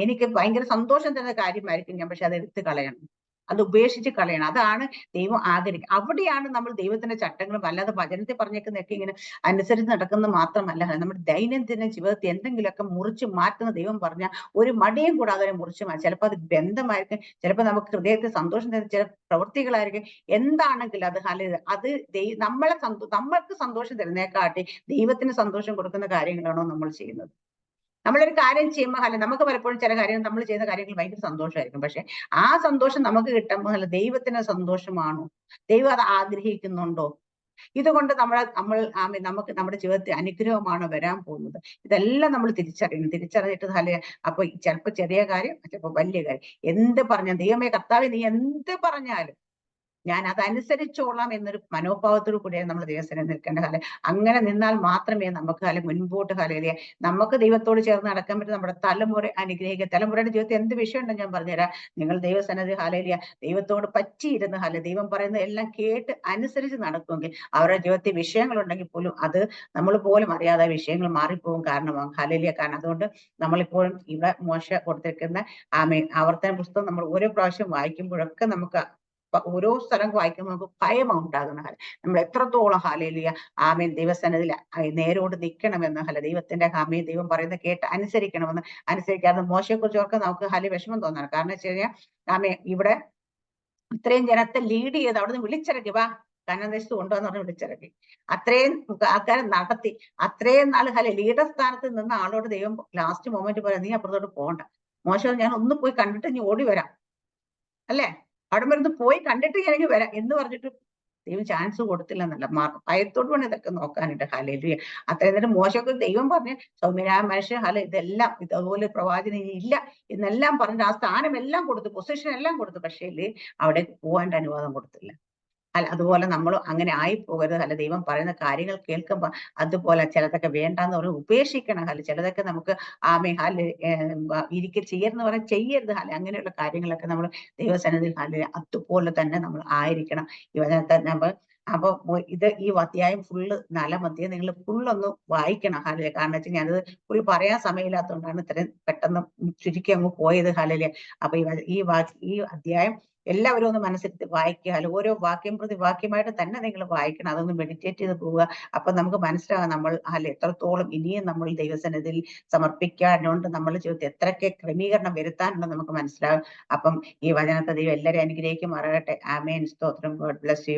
എനിക്ക് ഭയങ്കര സന്തോഷം തരുന്ന കാര്യമായിരിക്കും ഞാൻ, പക്ഷെ അത് എടുത്തു കളയണം, അത് ഉപേക്ഷിച്ച് കളയണം. അതാണ് ദൈവം ആഗ്രഹിക്കുക. അവിടെയാണ് നമ്മൾ ദൈവത്തിന്റെ ചട്ടങ്ങളും, അല്ലാതെ വചനത്തിൽ പറഞ്ഞേക്കുന്നതൊക്കെ ഇങ്ങനെ അനുസരിച്ച് നടക്കുന്നത് മാത്രമല്ല, നമ്മുടെ ദൈനംദിന ജീവിതത്തിൽ എന്തെങ്കിലുമൊക്കെ മുറിച്ച് മാറ്റുന്ന ദൈവം പറഞ്ഞാൽ ഒരു മടിയും കൂടാതെ മുറിച്ച് മാറ്റും. ചിലപ്പോൾ അത് ബന്ധമായിരിക്കും, ചിലപ്പോൾ നമുക്ക് ഹൃദയത്തിൽ സന്തോഷം തരുന്ന ചില പ്രവൃത്തികളായിരിക്കും. എന്താണെങ്കിലും അത് അത് നമ്മൾക്ക് സന്തോഷം തരുന്നേക്കാട്ടി ദൈവത്തിന് സന്തോഷം കൊടുക്കുന്ന കാര്യങ്ങളാണോ നമ്മൾ ചെയ്യുന്നത്. നമ്മളൊരു കാര്യം ചെയ്യുമ്പോൾ നമുക്ക് പലപ്പോഴും ചില കാര്യങ്ങൾ നമ്മൾ ചെയ്യുന്ന കാര്യങ്ങൾ ഭയങ്കര സന്തോഷമായിരിക്കും, പക്ഷെ ആ സന്തോഷം നമുക്ക് കിട്ടുമ്പോൾ ദൈവത്തിന് സന്തോഷമാണോ, ദൈവം അത് ആഗ്രഹിക്കുന്നുണ്ടോ, ഇതുകൊണ്ട് നമുക്ക് നമ്മുടെ ജീവിതത്തിൽ അനുഗ്രഹമാണോ വരാൻ പോകുന്നത്, ഇതെല്ലാം നമ്മൾ തിരിച്ചറിഞ്ഞിട്ട് അപ്പൊ ചിലപ്പോ ചെറിയ കാര്യം, ചിലപ്പോ വലിയ കാര്യം, എന്ത് പറഞ്ഞാൽ ദൈവമേ കർത്താവേ നീ എന്ത് പറഞ്ഞാലും ഞാൻ അതനുസരിച്ചോളാം എന്നൊരു മനോഭാവത്തോടു കൂടിയാണ് നമ്മൾ ദൈവസന്നിധിയിൽ നിൽക്കേണ്ട കാലം. അങ്ങനെ നിന്നാൽ മാത്രമേ നമുക്ക് മുൻപോട്ട് നമുക്ക് ദൈവത്തോട് ചേർന്ന് നടക്കാൻ പറ്റും. നമ്മുടെ തലമുറ അനുഗ്രഹിക്കുക. തലമുറയുടെ ജീവിതത്തിൽ എന്ത് വിഷയമുണ്ടെന്ന് ഞാൻ പറഞ്ഞുതരാം. നിങ്ങൾ ദൈവസന്നിധി ഹാലേലിയ ദൈവത്തോട് പറ്റിയിരുന്ന് ദൈവം പറയുന്നത് എല്ലാം കേട്ട് അനുസരിച്ച് നടക്കുമെങ്കിൽ അവരുടെ ജീവിതത്തിൽ വിഷയങ്ങളുണ്ടെങ്കിൽ പോലും അത് നമ്മൾ പോലും അറിയാതെ വിഷയങ്ങൾ മാറിപ്പോകും കാരണമാകും. ഹാലേലിയ. കാരണം അതുകൊണ്ട് നമ്മളിപ്പോഴും ഇവിടെ മോശ കൊടുത്തിരിക്കുന്ന ആവർത്തന പുസ്തകം നമ്മൾ ഓരോ പ്രാവശ്യം വായിക്കുമ്പോഴൊക്കെ നമുക്ക് ഓരോ സ്ഥലം വായിക്കുമ്പോൾ നമുക്ക് ഭയം ഉണ്ടാകുന്ന നമ്മൾ എത്രത്തോളം ഹാലേലിയ ദൈവസന്നിധിയിൽ നേരോട് നിൽക്കണമെന്ന് ദൈവത്തിന്റെ ദൈവം പറയുന്നത് കേട്ട് അനുസരിക്കണമെന്ന്, അനുസരിക്കാതെ മോശയെക്കുറിച്ച് ഓർക്കാൻ നമുക്ക് വിഷമം തോന്നാണ്. കാരണം വെച്ച് കഴിഞ്ഞാൽ ഇവിടെ ഇത്രയും ജനത്തെ ലീഡ് ചെയ്ത് അവിടുന്ന് വിളിച്ചിറക്കി, വാ കനാൻ ദേശത്ത് കൊണ്ടുവന്ന് പറഞ്ഞ് വിളിച്ചിറക്കി, അത്രയും ആൾക്കാരെ നടത്തി, അത്രയും നാൾ ലീഡർ സ്ഥാനത്ത് നിന്ന ആളോട് ദൈവം ലാസ്റ്റ് മൊമെന്റ് പറയാം, നീ അപ്പുറത്തോട്ട് പോകണ്ട. മോശം ഞാൻ ഒന്ന് പോയി കണ്ടിട്ട് ഇനി ഓടി വരാം, അല്ലേ, അവിടെ വരുന്ന് പോയി കണ്ടിട്ട് എനിക്ക് വരാം എന്ന് പറഞ്ഞിട്ട് ദൈവം ചാൻസ് കൊടുത്തില്ലെന്നല്ല, ഭയത്തോട് വേണം ഇതൊക്കെ നോക്കാനായിട്ട്. ഹാലേലുയ. അത്രയും നേരം മോശമൊക്കെ ദൈവം പറഞ്ഞ് സൗമ്യനായ മനുഷ്യൻ ഇതെല്ലാം ഇതുപോലെ പ്രവാചന ഇല്ല എന്നെല്ലാം പറഞ്ഞിട്ട് ആ സ്ഥാനം എല്ലാം കൊടുത്തു, പൊസിഷൻ എല്ലാം കൊടുത്തു, പക്ഷേ അവിടെ പോകാൻ്റെ അനുവാദം കൊടുത്തില്ല. അതുപോലെ നമ്മൾ അങ്ങനെ ആയി പോകരുത്. ദൈവം പറയുന്ന കാര്യങ്ങൾ കേൾക്കുമ്പോൾ അതുപോലെ ചിലതൊക്കെ വേണ്ടാന്ന് പറഞ്ഞ് ഉപേക്ഷിക്കണം. ചിലതൊക്കെ നമുക്ക് ചെയ്യരുന്ന് പറയാൻ ചെയ്യരുത്. അങ്ങനെയുള്ള കാര്യങ്ങളൊക്കെ നമ്മൾ ദൈവസന്നിധിയിൽ അതുപോലെ തന്നെ നമ്മൾ ആയിരിക്കണം. അപ്പൊ ഈ അധ്യായം ഫുള്ള് 4 അധ്യായം നിങ്ങൾ ഫുള്ളൊന്ന് വായിക്കണം. കാരണം വെച്ചാൽ ഞാനത് ഫുൾ പറയാൻ സമയമില്ലാത്തതുകൊണ്ടാണ് ഇത്രയും പെട്ടെന്ന് ചുരുക്കി അങ്ങ് പോയത്. അപ്പൊ ഈ അധ്യായം എല്ലാവരും ഒന്ന് മനസ്സിൽ വായിക്കുക. ഓരോ വാക്യം പ്രതി വാക്യമായിട്ട് തന്നെ നിങ്ങൾ വായിക്കണം. അതൊന്ന് മെഡിറ്റേറ്റ് ചെയ്ത് പോവുക. അപ്പൊ നമുക്ക് മനസ്സിലാകാം നമ്മൾ എത്രത്തോളം ഇനിയും നമ്മൾ ദൈവസന്നിധിയിൽ സമർപ്പിക്കാനുണ്ട്, നമ്മുടെ ജീവിതത്തിൽ എത്രയൊക്കെ ക്രമീകരണം വരുത്താനുണ്ടെന്ന് നമുക്ക് മനസ്സിലാകും. അപ്പം ഈ വചനത്തെ ദൈവം എല്ലാവരെയും അനുഗ്രഹിക്കുമാറാകട്ടെ. ആമേൻ. സ്തോത്രം. God bless you.